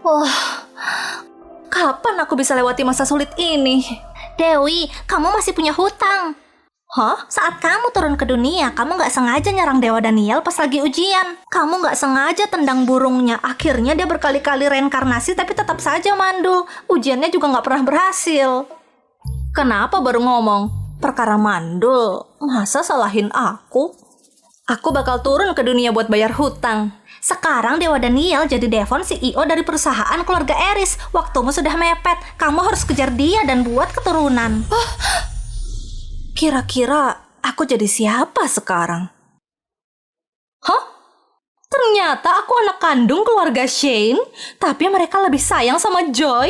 Wah, kapan aku bisa lewati masa sulit ini? Dewi, kamu masih punya hutang. Hah? Saat kamu turun ke dunia, kamu gak sengaja nyerang Dewa Daniel pas lagi ujian. Kamu gak sengaja tendang burungnya. Akhirnya dia berkali-kali reinkarnasi tapi tetap saja mandul. Ujiannya juga gak pernah berhasil. Kenapa baru ngomong? Perkara mandul? Masa salahin aku? Aku bakal turun ke dunia buat bayar hutang. Sekarang Dewa Daniel jadi Devon CEO dari perusahaan keluarga Eris. Waktumu sudah mepet. Kamu harus kejar dia dan buat keturunan. Kira-kira aku jadi siapa sekarang? Hah? Ternyata aku anak kandung keluarga Shane, tapi mereka lebih sayang sama Joy.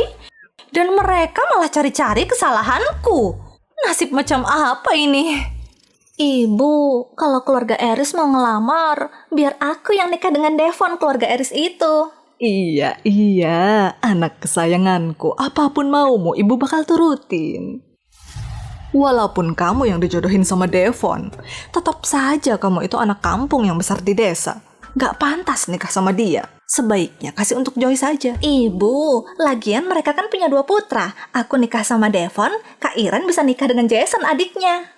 Dan mereka malah cari-cari kesalahanku. Nasib macam apa ini? Ibu, kalau keluarga Eris mau ngelamar, biar aku yang nikah dengan Devon, keluarga Eris itu. Iya, anak kesayanganku. Apapun maumu, ibu bakal turutin. Walaupun kamu yang dijodohin sama Devon, tetap saja kamu itu anak kampung yang besar di desa. Gak pantas nikah sama dia. Sebaiknya kasih untuk Joy saja. Ibu, lagian mereka kan punya 2 putra. Aku nikah sama Devon, Kak Iren bisa nikah dengan Jason adiknya.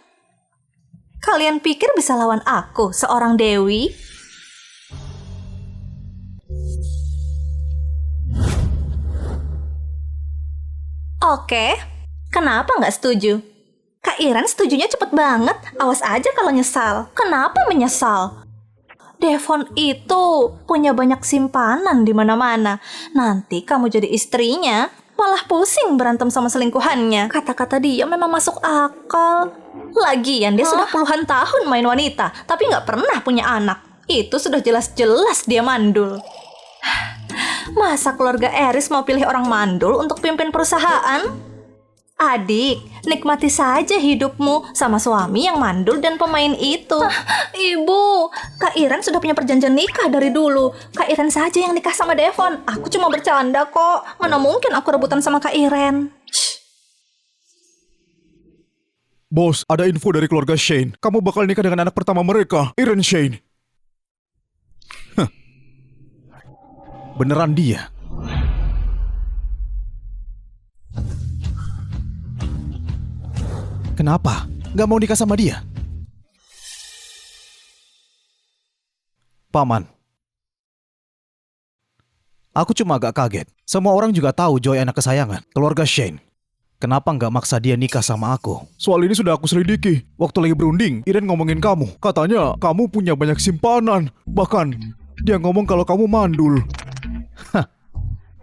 Kalian pikir bisa lawan aku, seorang Dewi? Oke, kenapa nggak setuju? Kak Iren setujunya cepet banget. Awas aja kalau nyesal. Kenapa menyesal? Devon itu punya banyak simpanan di mana-mana. Nanti kamu jadi istrinya, malah pusing berantem sama selingkuhannya. Kata-kata dia memang masuk akal. Lagian dia sudah puluhan tahun main wanita, tapi nggak pernah punya anak. Itu sudah jelas-jelas dia mandul. Masa keluarga Eris mau pilih orang mandul untuk pimpin perusahaan? Adik, nikmati saja hidupmu sama suami yang mandul dan pemain itu. Ibu, Kak Iren sudah punya perjanjian nikah dari dulu. Kak Iren saja yang nikah sama Devon. Aku cuma bercanda kok. Mana mungkin aku rebutan sama Kak Iren. Bos, ada info dari keluarga Shane. Kamu bakal nikah dengan anak pertama mereka, Iren Shane. Beneran dia? Kenapa? Gak mau nikah sama dia? Paman, aku cuma agak kaget. Semua orang juga tahu Joy anak kesayangan, keluarga Shane. Kenapa nggak maksa dia nikah sama aku? Soal ini sudah aku selidiki. Waktu lagi berunding, Iren ngomongin kamu. Katanya kamu punya banyak simpanan. Bahkan dia ngomong kalau kamu mandul. Hah.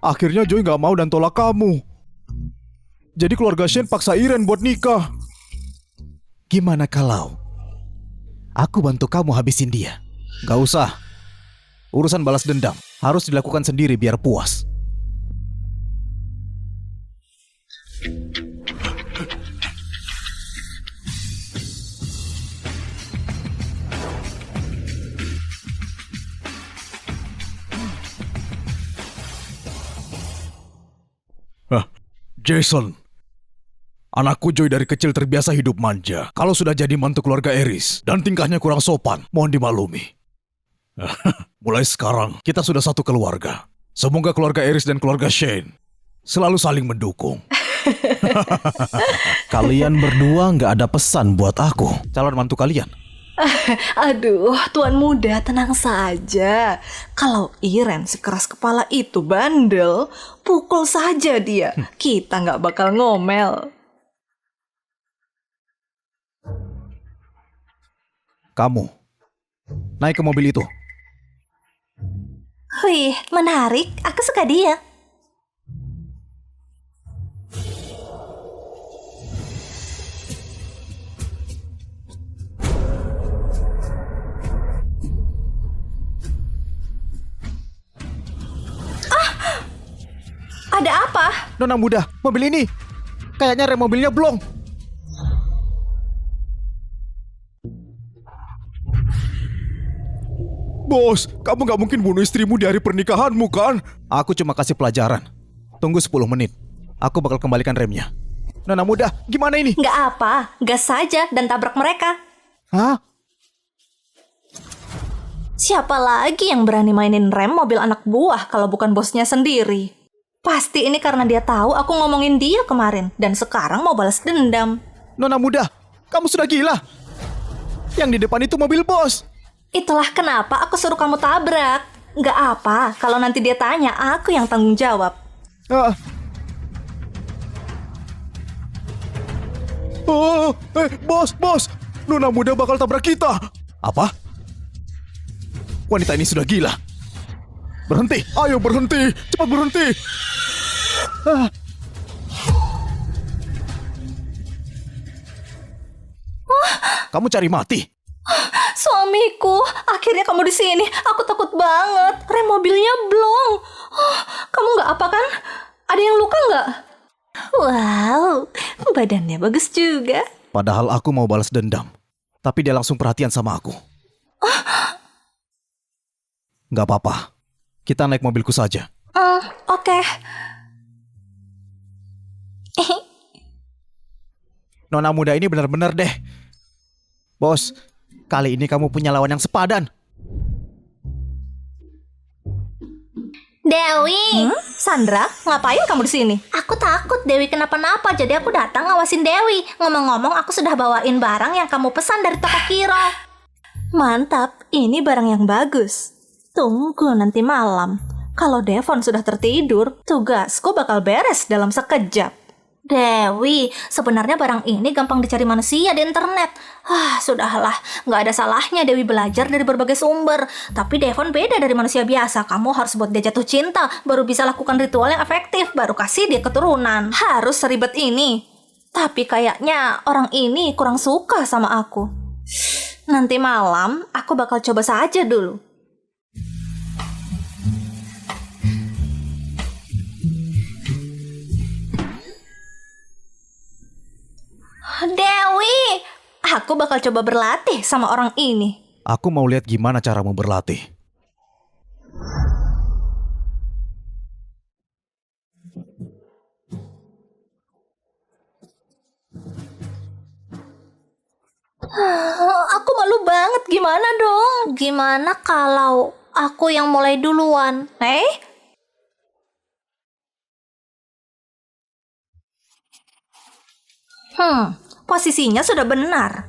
Akhirnya Joy nggak mau dan tolak kamu. Jadi keluarga Shane paksa Iren buat nikah. Gimana kalau aku bantu kamu habisin dia? Gak usah. Urusan balas dendam harus dilakukan sendiri biar puas. Jason, anakku Joy dari kecil terbiasa hidup manja. Kalau sudah jadi mantu keluarga Eris dan tingkahnya kurang sopan, mohon dimaklumi. Mulai sekarang, kita sudah satu keluarga. Semoga keluarga Eris dan keluarga Shane selalu saling mendukung. Kalian berdua nggak ada pesan buat aku, calon mantu kalian? Aduh, tuan muda, tenang saja. Kalau Iren sekeras kepala itu bandel, pukul saja dia. Kita nggak bakal ngomel. Kamu, naik ke mobil itu. Wih, menarik. Aku suka dia. Ada apa? Nona muda, mobil ini kayaknya rem mobilnya blong. Bos, kamu gak mungkin bunuh istrimu di hari pernikahanmu kan? Aku cuma kasih pelajaran. Tunggu 10 menit. Aku bakal kembalikan remnya. Nona muda, gimana ini? Nggak apa, gas saja dan tabrak mereka. Hah? Siapa lagi yang berani mainin rem mobil anak buah kalau bukan bosnya sendiri? Pasti ini karena dia tahu aku ngomongin dia kemarin dan sekarang mau balas dendam. Nona muda, kamu sudah gila. Yang di depan itu mobil bos. Itulah kenapa aku suruh kamu tabrak. Nggak apa, kalau nanti dia tanya, aku yang tanggung jawab. Ah. Oh, bos. Nona muda bakal tabrak kita. Apa? Wanita ini sudah gila. Berhenti, ayo berhenti. Cepat berhenti. Ah. Kamu cari mati. Suamiku, akhirnya kamu di sini. Aku takut banget. Rem mobilnya blong. Kamu nggak apa kan? Ada yang luka nggak? Wow, badannya bagus juga. Padahal aku mau balas dendam. Tapi dia langsung perhatian sama aku. Nggak apa-apa. Kita naik mobilku saja. Oke. Nona muda ini benar-benar deh. Bos, kali ini kamu punya lawan yang sepadan. Dewi, Sandra, ngapain kamu di sini? aku takut Dewi kenapa-napa, jadi aku datang ngawasin Dewi. Ngomong-ngomong, aku sudah bawain barang yang kamu pesan dari toko Kiro. Mantap, ini barang yang bagus. Tunggu nanti malam. Kalau Devon sudah tertidur, tugasku bakal beres dalam sekejap. Dewi, sebenarnya barang ini gampang dicari manusia di internet. Sudahlah, nggak ada salahnya Dewi belajar dari berbagai sumber. Tapi Devon beda dari manusia biasa. Kamu harus buat dia jatuh cinta, baru bisa lakukan ritual yang efektif, baru kasih dia keturunan. Harus seribet ini. Tapi kayaknya orang ini kurang suka sama aku. Nanti malam, aku bakal coba saja dulu. Dewi, Aku bakal coba berlatih sama orang ini. Aku mau lihat gimana caramu berlatih. Aku malu banget, gimana dong? gimana kalau aku yang mulai duluan? Posisinya sudah benar.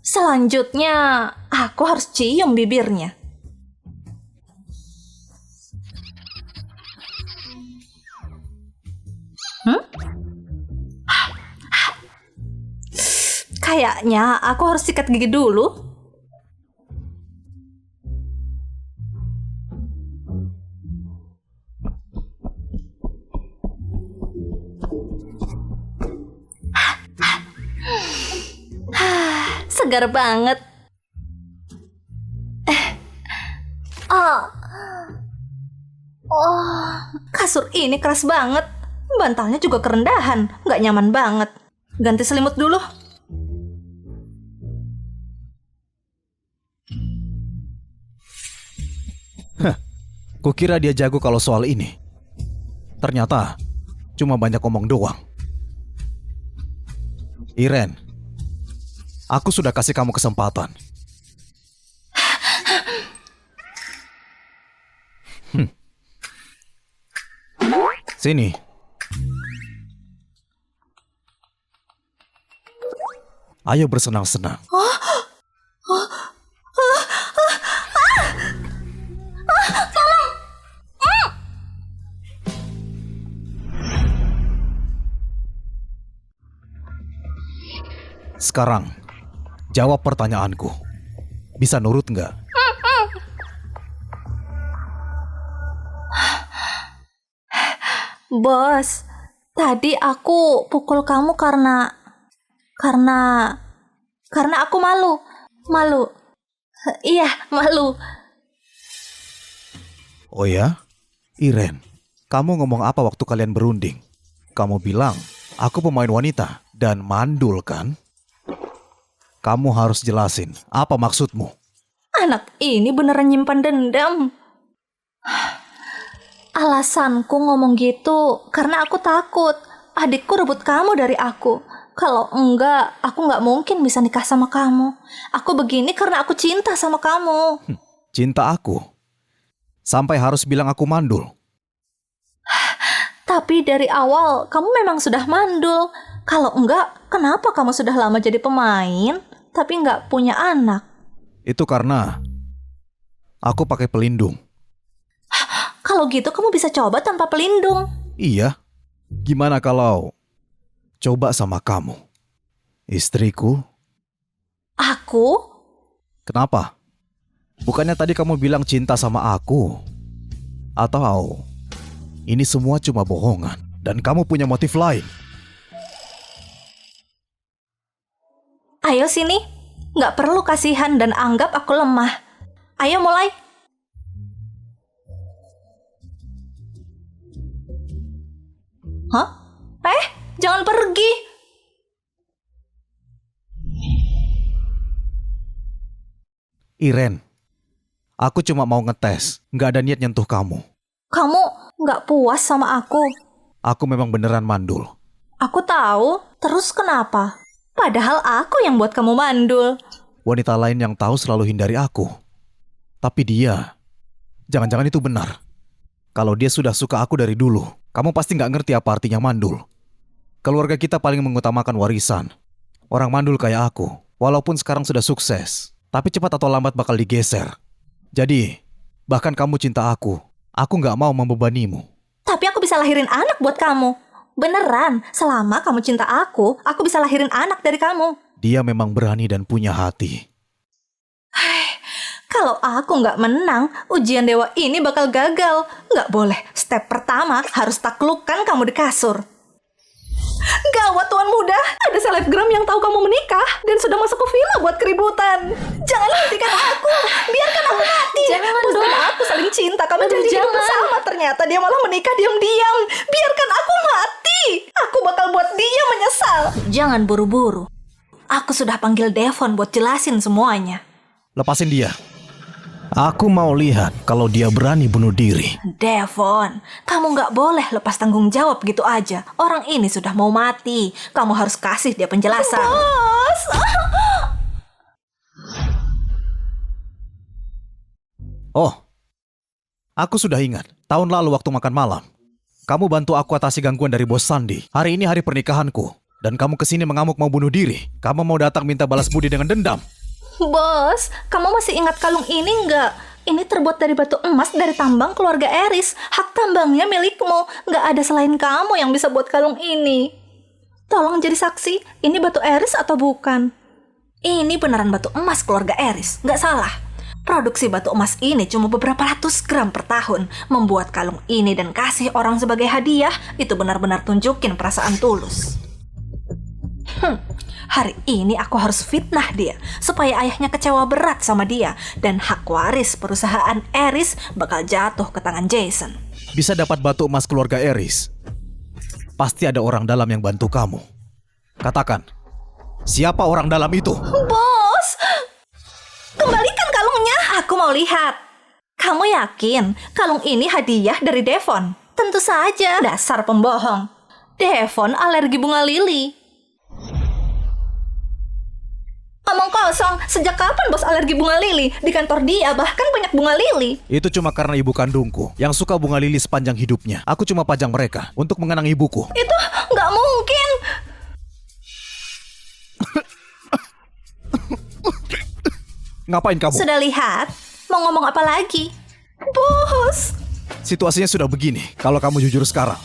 Selanjutnya, aku harus cium bibirnya. Kayaknya aku harus sikat gigi dulu. Segar banget. Kasur ini keras banget. Bantalnya juga kerendahan. Nggak nyaman banget. Ganti selimut dulu. Kukira dia jago kalau soal ini. Ternyata cuma banyak omong doang. Iren, aku sudah kasih kamu kesempatan. Sini. Ayo bersenang-senang. Sekarang, jawab pertanyaanku. Bisa nurut nggak? Bos, tadi aku pukul kamu karena aku malu. Malu. Iya, malu. Oh ya? Iren, kamu ngomong apa waktu kalian berunding? Kamu bilang, aku pemain wanita dan mandul kan? Kamu harus jelasin, apa maksudmu? Anak ini beneran nyimpan dendam. Alasanku ngomong gitu karena aku takut adikku rebut kamu dari aku. Kalau enggak, aku nggak mungkin bisa nikah sama kamu. Aku begini karena aku cinta sama kamu. Cinta aku? Sampai harus bilang aku mandul. Tapi dari awal kamu memang sudah mandul. Kalau enggak, kenapa kamu sudah lama jadi pemain tapi enggak punya anak? Itu karena aku pakai pelindung. Kalau gitu kamu bisa coba tanpa pelindung. Iya. Gimana kalau coba sama kamu, istriku? Aku? Kenapa? Bukannya tadi kamu bilang cinta sama aku? Atau ini semua cuma bohongan dan kamu punya motif lain? Ayo sini. Nggak perlu kasihan dan anggap aku lemah. Ayo mulai. Hah? Jangan pergi. Iren, aku cuma mau ngetes, nggak ada niat nyentuh kamu. Kamu nggak puas sama aku. Aku memang beneran mandul. Aku tahu. Terus kenapa? Padahal aku yang buat kamu mandul. Wanita lain yang tahu selalu hindari aku. Tapi dia, jangan-jangan itu benar. Kalau dia sudah suka aku dari dulu, kamu pasti nggak ngerti apa artinya mandul. Keluarga kita paling mengutamakan warisan. Orang mandul kayak aku, walaupun sekarang sudah sukses, tapi cepat atau lambat bakal digeser. Jadi, bahkan kamu cinta aku nggak mau membebanimu. Tapi aku bisa lahirin anak buat kamu. Beneran, selama kamu cinta aku bisa lahirin anak dari kamu. Dia memang berani dan punya hati. Kalau aku nggak menang, ujian dewa ini bakal gagal. Nggak boleh, step pertama harus taklukkan kamu di kasur. Gawat Tuan Muda, ada selebgram yang tahu kamu menikah dan sudah masuk ke villa buat keributan. Jangan hentikan aku, biarkan aku mati. Jangan Bos dong. dan aku saling cinta, kami Aduh, janji hidup jangan. bersama. Ternyata dia malah menikah diam-diam. Biarkan aku mati. Aku bakal buat dia menyesal. Jangan buru-buru. Aku sudah panggil Devon buat jelasin semuanya. Lepasin dia. Aku mau lihat kalau dia berani bunuh diri. Devon, kamu nggak boleh lepas tanggung jawab gitu aja. Orang ini sudah mau mati. Kamu harus kasih dia penjelasan. Bos! Oh, aku sudah ingat. Tahun lalu waktu makan malam, kamu bantu aku atasi gangguan dari bos Sandi. Hari ini hari pernikahanku. Dan kamu kesini mengamuk mau bunuh diri. Kamu mau datang minta balas budi dengan dendam. Bos, kamu masih ingat kalung ini nggak? Ini terbuat dari batu emas dari tambang keluarga Eris. Hak tambangnya milikmu. Nggak ada selain kamu yang bisa buat kalung ini. Tolong jadi saksi, ini batu Eris atau bukan? Ini beneran batu emas keluarga Eris, nggak salah. Produksi batu emas ini cuma beberapa ratus gram per tahun. Membuat kalung ini dan kasih orang sebagai hadiah, itu benar-benar tunjukin perasaan tulus. Hari ini aku harus fitnah dia supaya ayahnya kecewa berat sama dia dan hak waris perusahaan Eris bakal jatuh ke tangan Jason. Bisa dapat batu emas keluarga Eris. Pasti ada orang dalam yang bantu kamu. Katakan, siapa orang dalam itu? Bos, kembalikan kalungnya. Aku mau lihat. Kamu yakin kalung ini hadiah dari Devon? Tentu saja. Dasar pembohong. Devon alergi bunga lili. Omong kosong, sejak kapan bos alergi bunga lili? Di kantor dia bahkan banyak bunga lili. Itu cuma karena ibu kandungku yang suka bunga lili sepanjang hidupnya. Aku cuma pajang mereka untuk mengenang ibuku. Itu nggak mungkin. Ngapain kamu? Sudah lihat? Mau ngomong apa lagi? Bos. Situasinya sudah begini. Kalau kamu jujur sekarang,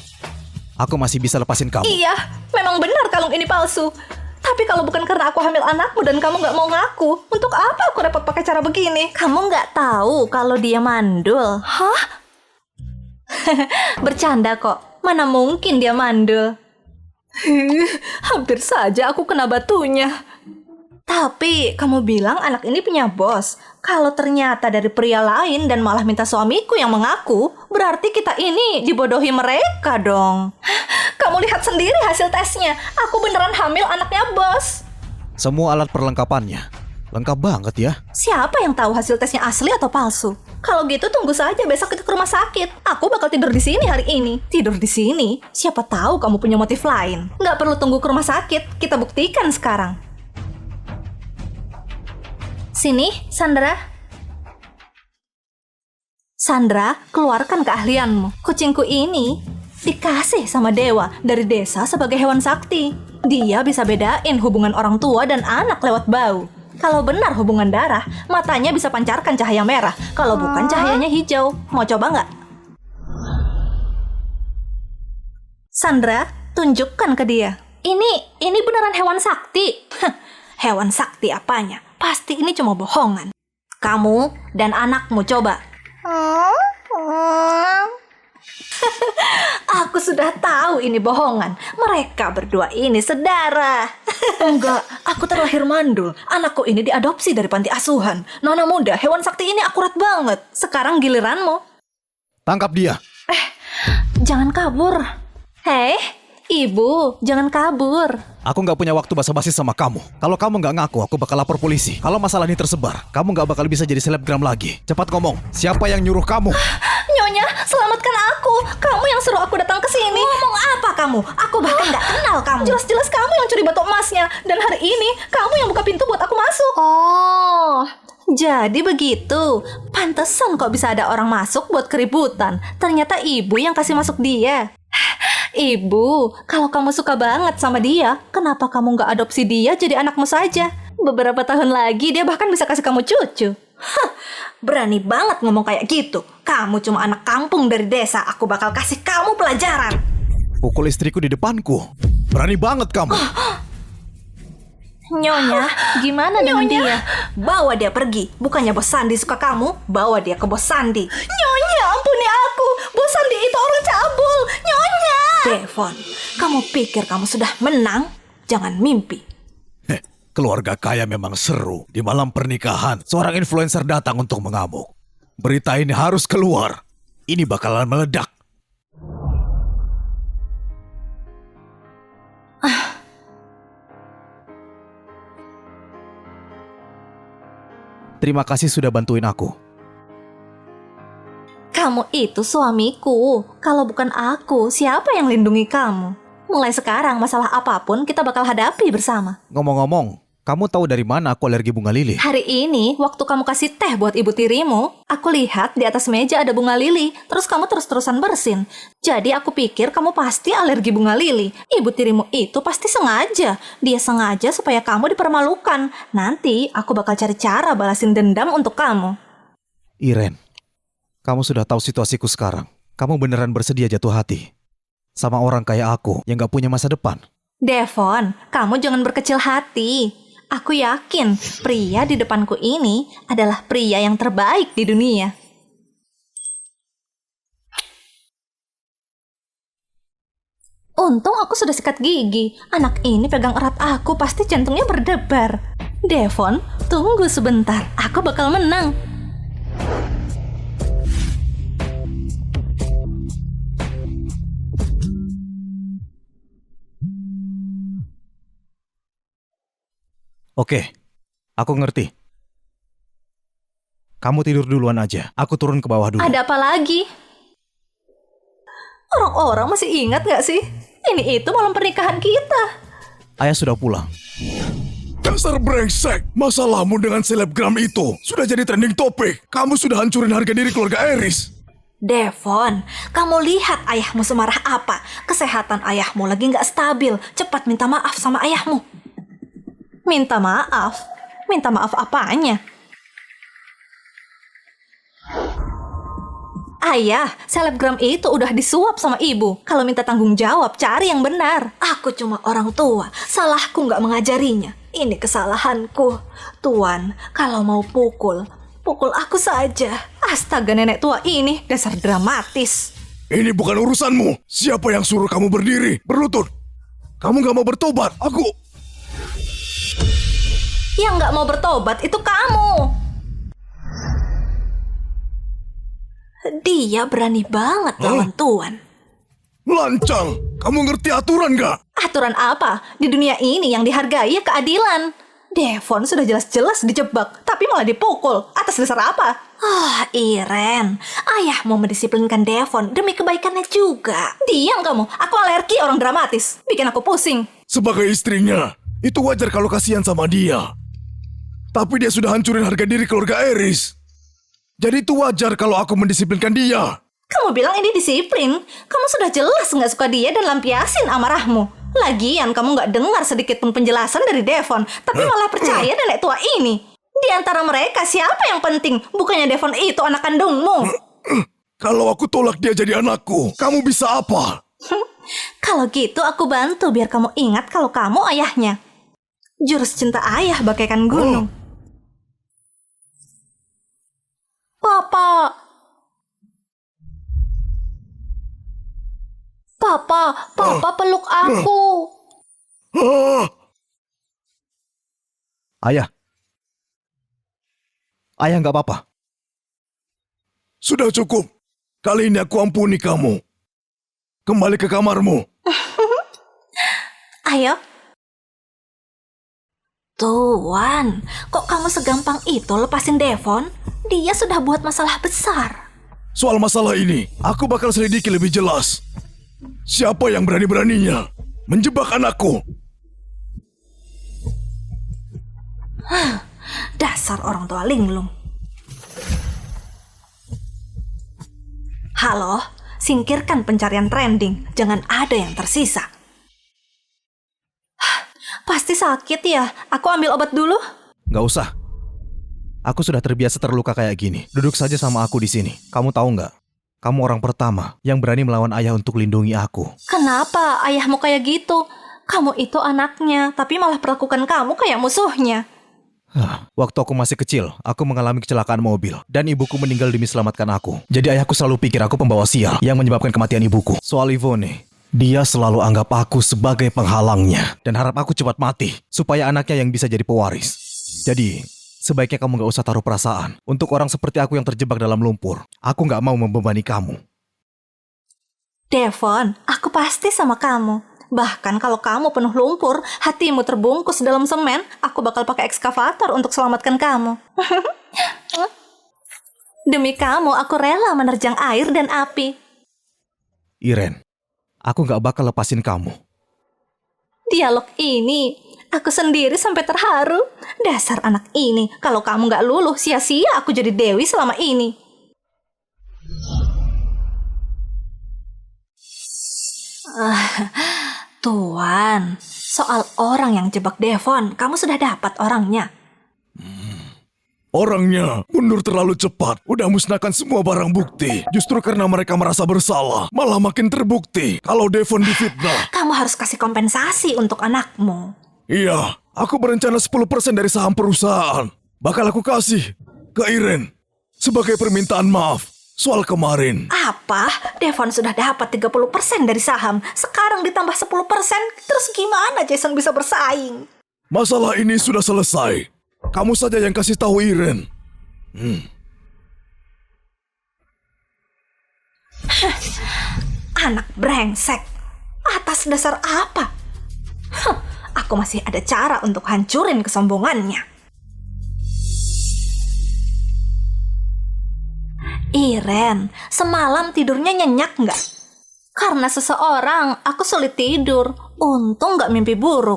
aku masih bisa lepasin kamu. Iya, memang benar kalung ini palsu. Tapi kalau bukan karena aku hamil anakmu dan kamu nggak mau ngaku, untuk apa aku repot pakai cara begini? Kamu nggak tahu kalau dia mandul. Hah? Bercanda kok. Mana mungkin dia mandul. Hampir saja aku kena batunya. Tapi kamu bilang anak ini punya bos. Kalau ternyata dari pria lain dan malah minta suamiku yang mengaku, berarti kita ini dibodohi mereka dong. Kamu lihat sendiri hasil tesnya. Aku beneran hamil anaknya bos. Semua alat perlengkapannya lengkap banget ya. Siapa yang tahu hasil tesnya asli atau palsu? Kalau gitu tunggu saja besok kita ke rumah sakit. Aku bakal tidur di sini hari ini. Tidur di sini? Siapa tahu kamu punya motif lain. Nggak perlu tunggu ke rumah sakit. Kita buktikan sekarang. Sini, Sandra. Sandra, keluarkan keahlianmu. Kucingku ini dikasih sama dewa dari desa sebagai hewan sakti. Dia bisa bedain hubungan orang tua dan anak lewat bau. Kalau benar hubungan darah, matanya bisa pancarkan cahaya merah. Kalau bukan, cahayanya hijau. Mau coba nggak? Sandra, tunjukkan ke dia. Ini beneran hewan sakti. Hewan sakti apanya? Pasti ini cuma bohongan. Kamu dan anakmu coba. Aku sudah tahu ini bohongan. Mereka berdua ini sedara. Enggak, aku terlahir mandul. Anakku ini diadopsi dari panti asuhan. Nona muda, hewan sakti ini akurat banget. Sekarang giliranmu. Tangkap dia. Jangan kabur. Hei, ibu, jangan kabur. Aku nggak punya waktu basa-basi sama kamu. Kalau kamu nggak ngaku, aku bakal lapor polisi. Kalau masalah ini tersebar, kamu nggak bakal bisa jadi selebgram lagi. Cepat ngomong, siapa yang nyuruh kamu? Nyonya, selamatkan aku. Kamu yang suruh aku datang ke sini. Ngomong apa kamu? Aku bahkan nggak kenal kamu. Jelas-jelas kamu yang curi batu emasnya. Dan hari ini, kamu yang buka pintu buat aku masuk. Oh, jadi begitu. Pantesan kok bisa ada orang masuk buat keributan. Ternyata ibu yang kasih masuk dia. Ibu, kalau kamu suka banget sama dia, kenapa kamu nggak adopsi dia jadi anakmu saja? Beberapa tahun lagi dia bahkan bisa kasih kamu cucu. Hah, berani banget ngomong kayak gitu. Kamu cuma anak kampung dari desa, aku bakal kasih kamu pelajaran. Pukul istriku di depanku. Berani banget kamu. Nyonya, gimana dengan dia? Bawa dia pergi. Bukannya Bos Sandi suka kamu, bawa dia ke Bos Sandi. Nyonya, ampuni aku. Bos Sandi itu orang cabul. Nyonya. Devon, kamu pikir kamu sudah menang? Jangan mimpi. Keluarga kaya memang seru. Di malam pernikahan, seorang influencer datang untuk mengamuk. Berita ini harus keluar. Ini bakalan meledak. Terima kasih sudah bantuin aku. Kamu itu suamiku. Kalau bukan aku, siapa yang lindungi kamu? Mulai sekarang, masalah apapun kita bakal hadapi bersama. Ngomong-ngomong, kamu tahu dari mana aku alergi bunga lili? Hari ini, waktu kamu kasih teh buat ibu tirimu, aku lihat di atas meja ada bunga lili, terus kamu terus-terusan bersin. Jadi aku pikir kamu pasti alergi bunga lili. Ibu tirimu itu pasti sengaja. Dia sengaja supaya kamu dipermalukan. Nanti aku bakal cari cara balasin dendam untuk kamu. Iren, kamu sudah tahu situasiku sekarang. Kamu beneran bersedia jatuh hati sama orang kayak aku yang gak punya masa depan? Devon, kamu jangan berkecil hati. Aku yakin pria di depanku ini adalah pria yang terbaik di dunia. Untung aku sudah sikat gigi. Anak ini pegang erat aku, pasti jantungnya berdebar. Devon, tunggu sebentar. Aku bakal menang. Oke, aku ngerti. Kamu tidur duluan aja. Aku turun ke bawah dulu. Ada apa lagi? Orang-orang masih ingat gak sih? Ini itu malam pernikahan kita. Ayah sudah pulang. Dasar brengsek, masalahmu dengan selebgram itu sudah jadi trending topik. Kamu sudah hancurin harga diri keluarga Eris. Devon, kamu lihat ayahmu semarah apa? Kesehatan ayahmu lagi gak stabil. Cepat minta maaf sama ayahmu. Minta maaf? Minta maaf apanya? Ayah, selebgram itu udah disuap sama ibu. Kalau minta tanggung jawab, cari yang benar. Aku cuma orang tua. Salahku nggak mengajarinya. Ini kesalahanku. Tuan, kalau mau pukul aku saja. Astaga, nenek tua ini dasar dramatis. Ini bukan urusanmu. Siapa yang suruh kamu berdiri, berlutut? Kamu gak mau bertobat, aku... Yang nggak mau bertobat itu kamu. Dia berani banget lawan Tuan. Lancang, kamu ngerti aturan gak? Aturan apa? Di dunia ini yang dihargai ya keadilan. Devon sudah jelas-jelas dijebak, tapi malah dipukul. Atas dasar apa? Iren, ayah mau mendisiplinkan Devon demi kebaikannya juga. Diam kamu, aku alergi orang dramatis. Bikin aku pusing. Sebagai istrinya, itu wajar kalau kasihan sama dia. Tapi dia sudah hancurin harga diri keluarga Eris. Jadi itu wajar kalau aku mendisiplinkan dia. Kamu bilang ini disiplin. Kamu sudah jelas nggak suka dia dan lampiasin amarahmu. Lagian kamu nggak dengar sedikit pun penjelasan dari Devon, tapi malah percaya nenek tua ini. Di antara mereka siapa yang penting? Bukannya Devon itu anak kandungmu. Kalau aku tolak dia jadi anakku, kamu bisa apa? Kalau gitu aku bantu biar kamu ingat kalau kamu ayahnya. Jurus cinta ayah bagaikan gunung. Papa, Papa peluk aku. Ah! Ayah. Ayah nggak apa-apa. Sudah cukup. Kali ini aku ampuni kamu. Kembali ke kamarmu. Ayo. Tuan, kok kamu segampang itu lepasin Devon? Dia sudah buat masalah besar. Soal masalah ini, aku bakal selidiki lebih jelas. Siapa yang berani-beraninya menjebak anakku? Dasar orang tua linglung. Halo, singkirkan pencarian trending. Jangan ada yang tersisa. Pasti sakit ya? Aku ambil obat dulu? Nggak usah. Aku sudah terbiasa terluka kayak gini. Duduk saja sama aku di sini. Kamu tahu nggak? Kamu orang pertama yang berani melawan ayah untuk lindungi aku. Kenapa ayahmu kayak gitu? Kamu itu anaknya, tapi malah perlakukan kamu kayak musuhnya. Waktu aku masih kecil, aku mengalami kecelakaan mobil. Dan ibuku meninggal demi selamatkan aku. Jadi ayahku selalu pikir aku pembawa sial yang menyebabkan kematian ibuku. Soal Ivone, dia selalu anggap aku sebagai penghalangnya. Dan harap aku cepat mati, supaya anaknya yang bisa jadi pewaris. Jadi, sebaiknya kamu gak usah taruh perasaan. Untuk orang seperti aku yang terjebak dalam lumpur, aku gak mau membebani kamu. Devon, aku pasti sama kamu. Bahkan kalau kamu penuh lumpur, hatimu terbungkus dalam semen, aku bakal pakai ekskavator untuk selamatkan kamu. Demi kamu, aku rela menerjang air dan api. Iren, aku gak bakal lepasin kamu. Dialog ini, aku sendiri sampai terharu. Dasar anak ini, kalau kamu gak luluh, sia-sia aku jadi dewi selama ini. Tuan, soal orang yang jebak Devon, kamu sudah dapat orangnya. Orangnya mundur terlalu cepat, udah musnahkan semua barang bukti. Justru karena mereka merasa bersalah, malah makin terbukti kalau Devon difitnah. Kamu harus kasih kompensasi untuk anakmu. Iya, aku berencana 10% dari saham perusahaan. Bakal aku kasih ke Iren sebagai permintaan maaf soal kemarin. Apa? Devon sudah dapat 30% dari saham. Sekarang ditambah 10%. Terus gimana Jason bisa bersaing? Masalah ini sudah selesai. Kamu saja yang kasih tahu Iren. Anak brengsek. Atas dasar apa? Aku masih ada cara untuk hancurin kesombongannya. Iren, semalam tidurnya nyenyak nggak? Karena seseorang, aku sulit tidur. Untung nggak mimpi buruk.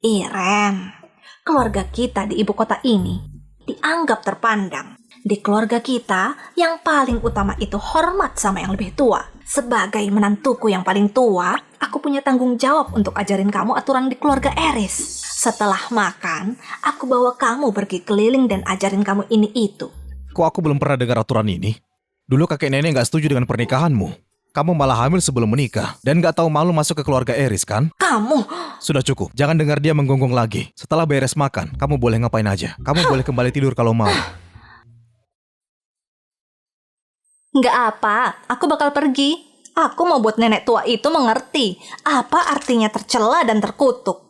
Iren, keluarga kita di ibu kota ini dianggap terpandang. Di keluarga kita, yang paling utama itu hormat sama yang lebih tua. Sebagai menantuku yang paling tua, aku punya tanggung jawab untuk ajarin kamu aturan di keluarga Eris. Setelah makan, aku bawa kamu pergi keliling dan ajarin kamu ini itu. Kok aku belum pernah dengar aturan ini? Dulu kakek nenek gak setuju dengan pernikahanmu. Kamu malah hamil sebelum menikah. Dan gak tahu malu masuk ke keluarga Eris kan? Kamu, Sudah cukup, jangan dengar dia menggonggong lagi. Setelah beres makan, kamu boleh ngapain aja. Kamu boleh kembali tidur kalau mau. nggak apa, aku bakal pergi. Aku mau buat nenek tua itu mengerti apa artinya tercela dan terkutuk.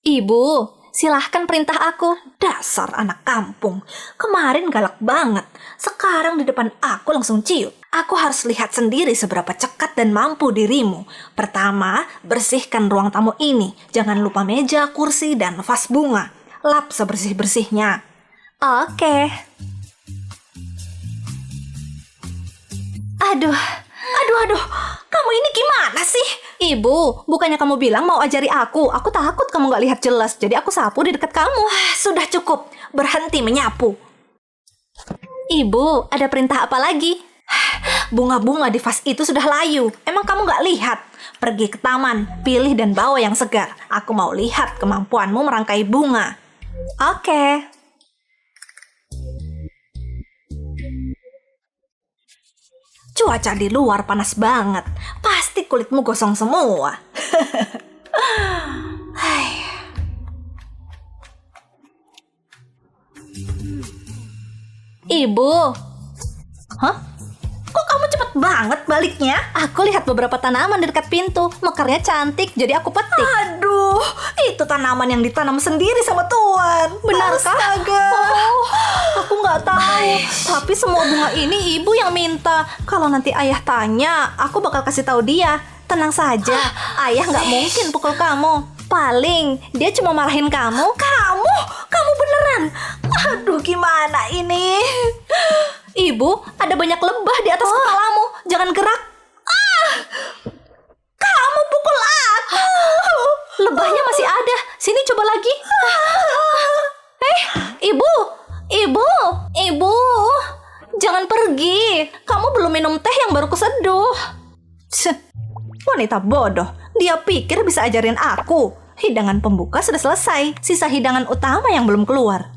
Ibu, silahkan perintah aku. Dasar anak kampung. Kemarin galak banget. Sekarang di depan aku langsung ciut. Aku harus lihat sendiri seberapa cekat dan mampu dirimu. Pertama, bersihkan ruang tamu ini. Jangan lupa meja, kursi, dan vas bunga. Lap sebersih-bersihnya. Oke. Aduh. Kamu ini gimana sih? Ibu, bukannya kamu bilang mau ajari aku? Aku takut kamu nggak lihat jelas, jadi aku sapu di dekat kamu. Sudah cukup, berhenti menyapu. Ibu, ada perintah apa lagi? Bunga-bunga di vas itu sudah layu. Emang kamu nggak lihat? Pergi ke taman, pilih dan bawa yang segar. Aku mau lihat kemampuanmu merangkai bunga. Oke. Cuaca di luar panas banget. Pasti kulitmu gosong semua. Ibu, Hah? Kok kamu cepet banget baliknya? aku lihat beberapa tanaman di dekat pintu. Mekarnya cantik, jadi aku petik. Aduh, itu tanaman yang ditanam sendiri sama Tuan. Benarkah? Astaga. Aku nggak tahu. Tapi semua bunga ini ibu yang minta. Kalau nanti ayah tanya, aku bakal kasih tahu dia. Tenang saja, ayah nggak mungkin pukul kamu. Paling dia cuma marahin kamu. Kamu beneran? Aduh, gimana ini? Ibu, ada banyak lebah di atas kepalamu. Jangan gerak. Kamu pukul aku. Lebahnya masih ada. Sini coba lagi. Ibu, ibu, jangan pergi. Kamu belum minum teh yang baru kuseduh. Wanita bodoh. Dia pikir bisa ajarin aku. Hidangan pembuka sudah selesai. Sisa hidangan utama yang belum keluar.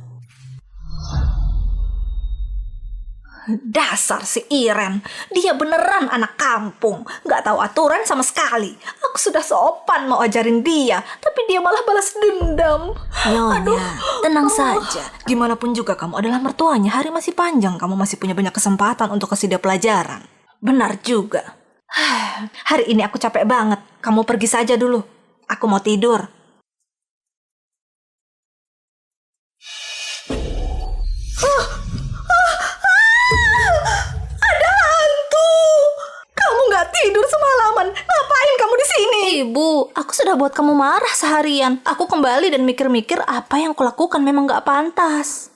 Dasar si Iren. Dia beneran anak kampung. Gak tahu aturan sama sekali. Aku sudah sopan mau ajarin dia, tapi dia malah balas dendam. Nyonya, tenang saja. Gimana pun juga kamu adalah mertuanya. Hari masih panjang. Kamu masih punya banyak kesempatan untuk kasih dia pelajaran. Benar juga. Hari ini aku capek banget. Kamu pergi saja dulu. Aku mau tidur. Ada hantu. Kamu gak tidur semalaman. Ngapain kamu di sini? Ibu, aku sudah buat kamu marah seharian. Aku kembali dan mikir-mikir apa yang kulakukan memang gak pantas.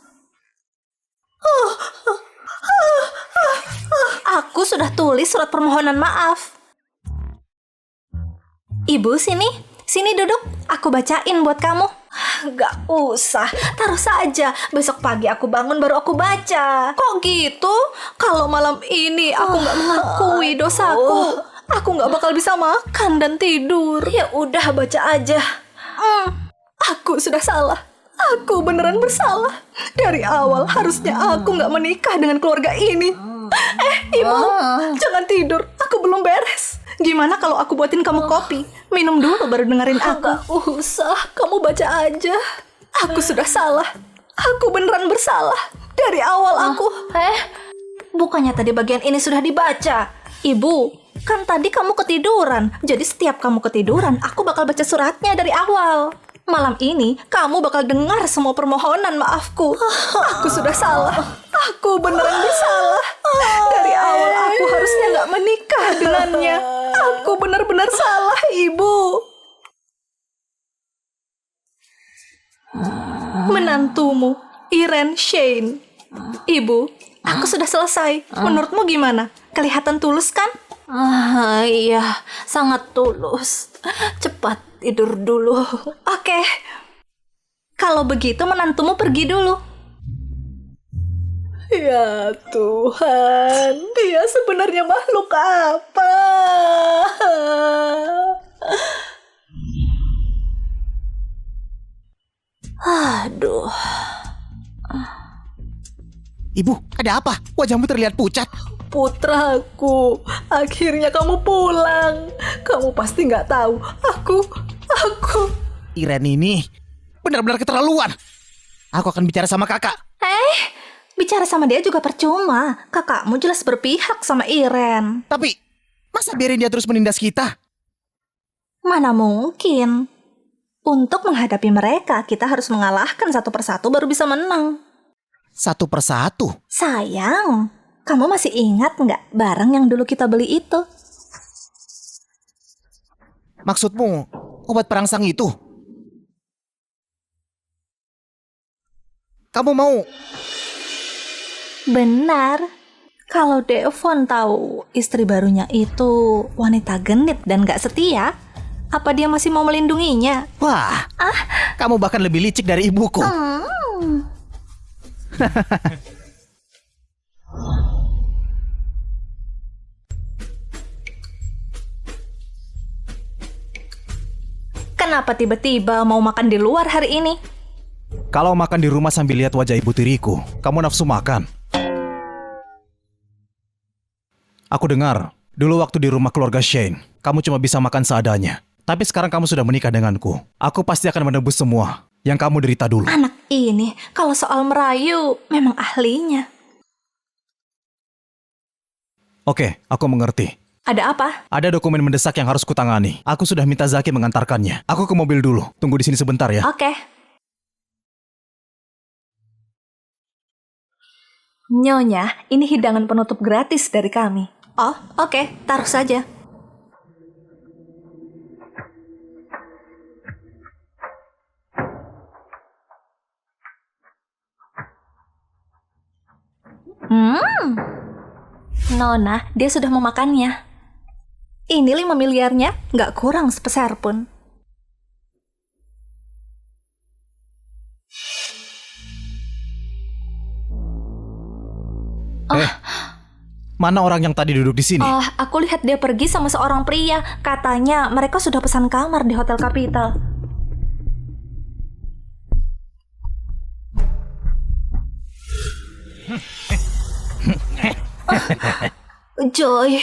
Aku sudah tulis surat permohonan maaf. Ibu, sini duduk. Aku bacain buat kamu. Gak usah, taruh saja. Besok pagi aku bangun baru aku baca. Kok gitu? Kalau malam ini aku gak mengakui dosaku, aku gak bakal bisa makan dan tidur. Ya udah, baca aja. Aku sudah salah. Aku beneran bersalah. Dari awal harusnya aku gak menikah dengan keluarga ini. Ibu, jangan tidur. Aku belum beres. Gimana kalau aku buatin kamu kopi? Minum dulu baru dengerin aku. Gak usah, kamu baca aja. Aku sudah salah. Aku beneran bersalah. Dari awal aku. Bukannya tadi bagian ini sudah dibaca? Ibu, kan tadi kamu ketiduran. Jadi setiap kamu ketiduran, aku bakal baca suratnya dari awal. Malam ini, kamu bakal dengar semua permohonan maafku. Aku sudah salah. Aku beneran bersalah. Dari awal aku harusnya gak menikah dengannya. Aku benar-benar salah, Ibu. Menantumu, Iren Shane. Ibu, aku sudah selesai. Menurutmu gimana? Kelihatan tulus kan? Iya, sangat tulus. Cepat tidur dulu. Oke. Kalau begitu menantumu pergi dulu. Ya Tuhan, dia sebenarnya makhluk apa? Aduh. Ibu, ada apa? Wajahmu terlihat pucat. Putraku, akhirnya kamu pulang. Kamu pasti nggak tahu. Aku. Iren ini benar-benar keterlaluan. Aku akan bicara sama kakak. Bicara sama dia juga percuma. Kakakmu jelas berpihak sama Iren. Tapi, masa biarin dia terus menindas kita? Mana mungkin. Untuk menghadapi mereka, kita harus mengalahkan satu persatu baru bisa menang. Satu persatu. Sayang, kamu masih ingat nggak barang yang dulu kita beli itu? Maksudmu, obat perangsang itu? Kamu mau? Benar. Kalau Devon tahu istri barunya itu wanita genit dan gak setia, apa dia masih mau melindunginya? Wah, kamu bahkan lebih licik dari ibuku. Kenapa tiba-tiba mau makan di luar hari ini? Kalau makan di rumah sambil lihat wajah ibu tiriku, kamu nafsu makan. Aku dengar, dulu waktu di rumah keluarga Shane, kamu cuma bisa makan seadanya. Tapi sekarang kamu sudah menikah denganku. Aku pasti akan menebus semua yang kamu derita dulu. Anak ini, kalau soal merayu, memang ahlinya. Oke, aku mengerti. Ada apa? Ada dokumen mendesak yang harus kutangani. Aku sudah minta Zaki mengantarkannya. Aku ke mobil dulu. Tunggu di sini sebentar ya. Oke. Nyonya, ini hidangan penutup gratis dari kami. Oh, oke. Taruh saja. Nona, dia sudah memakannya. Ini 5 miliarnya, nggak kurang sepeser pun. Mana orang yang tadi duduk di sini? Aku lihat dia pergi sama seorang pria. Katanya mereka sudah pesan kamar di Hotel Capital. Joy,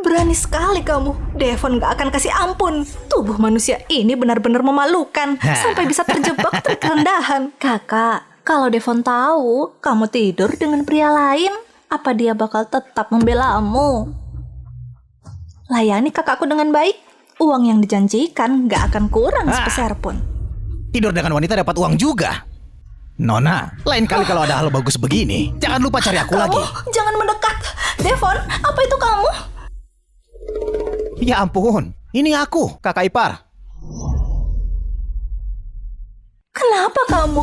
berani sekali kamu. Devon gak akan kasih ampun. Tubuh manusia ini benar-benar memalukan. Sampai bisa terjebak terkerendahan. Kakak, kalau Devon tahu kamu tidur dengan pria lain, apa dia bakal tetap membelamu? Layani kakakku dengan baik. Uang yang dijanjikan gak akan kurang sepeser pun. Tidur dengan wanita dapat uang juga. Nona, lain kali kalau ada hal bagus begini, jangan lupa cari aku lagi. Jangan mendekat. Devon, apa itu kamu? Ya ampun, ini aku, kakak ipar. Kenapa kamu?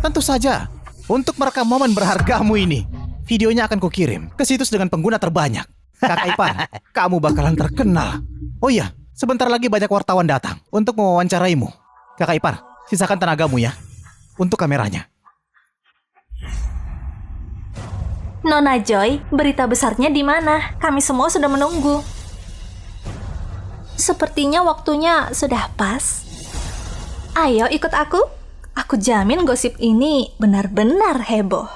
Tentu saja, untuk merekam momen berhargamu ini. Videonya akan kukirim ke situs dengan pengguna terbanyak. Kakak ipar, kamu bakalan terkenal. Oh iya, sebentar lagi banyak wartawan datang untuk mewawancaraimu. Kakak ipar, sisakan tenagamu ya untuk kameranya. Nona Joy, berita besarnya di mana? Kami semua sudah menunggu. Sepertinya waktunya sudah pas. Ayo ikut aku. Aku jamin gosip ini benar-benar heboh.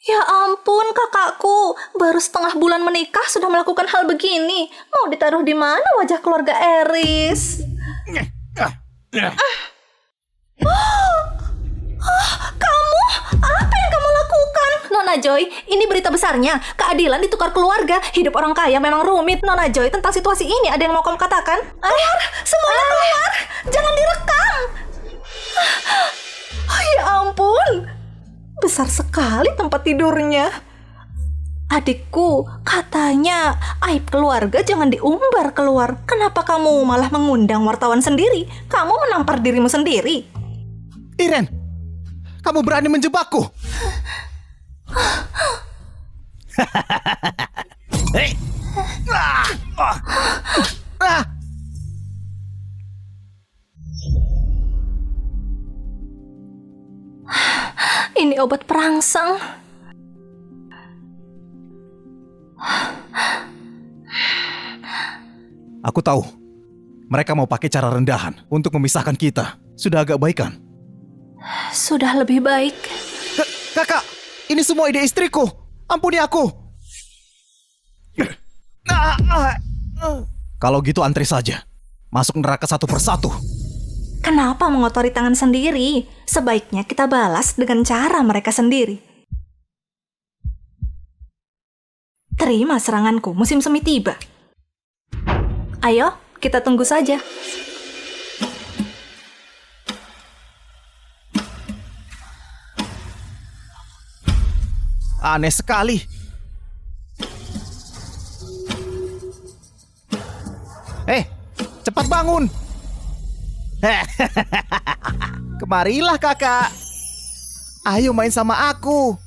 Ya ampun kakakku, baru setengah bulan menikah sudah melakukan hal begini. Mau ditaruh di mana wajah keluarga Eris? Kamu, apa yang kamu lakukan? Nona Joy, ini berita besarnya. Keadilan ditukar keluarga. Hidup orang kaya memang rumit. Nona Joy, tentang situasi ini ada yang mau kamu katakan? Keluar, semuanya keluar. Jangan direkam. Ya ampun, besar sekali tempat tidurnya. Adikku, katanya aib keluarga jangan diumbar keluar. Kenapa kamu malah mengundang wartawan sendiri? Kamu menampar dirimu sendiri. Iren, kamu berani menjebakku. Ini obat perangsang. Aku tahu, mereka mau pakai cara rendahan untuk memisahkan kita. Sudah agak baik kan? Sudah lebih baik. Kakak, ini semua ide istriku. Ampuni aku. Kalau gitu antri saja. Masuk neraka satu persatu. Kenapa mengotori tangan sendiri? Sebaiknya kita balas dengan cara mereka sendiri. Terima seranganku, musim semi tiba. Ayo, kita tunggu saja. Aneh sekali. Cepat bangun. Kemarilah kakak. Ayo main sama aku.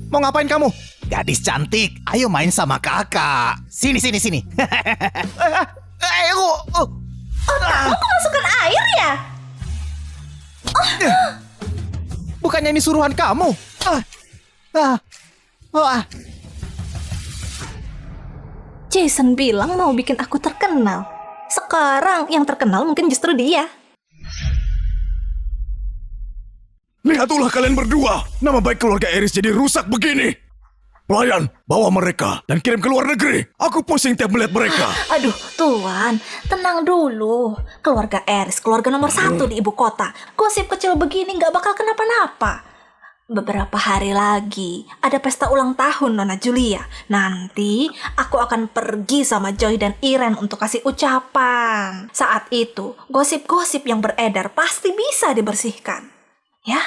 Mau ngapain kamu? Gadis cantik, ayo main sama kakak. Sini, sini, sini. Kamu kemasukan air ya? Bukannya ini suruhan kamu? Jason bilang mau bikin aku terkenal. Sekarang yang terkenal mungkin justru dia. Lihatlah kalian berdua. Nama baik keluarga Eris jadi rusak begini. Pelayan, bawa mereka dan kirim ke luar negeri. Aku pusing tiap melihat mereka. Aduh, Tuan, tenang dulu. Keluarga Eris, keluarga nomor 1 di ibu kota. Gosip kecil begini nggak bakal kenapa-napa. Beberapa hari lagi, ada pesta ulang tahun Nona Julia. Nanti, aku akan pergi sama Joy dan Iren untuk kasih ucapan. Saat itu, gosip-gosip yang beredar pasti bisa dibersihkan. Ya?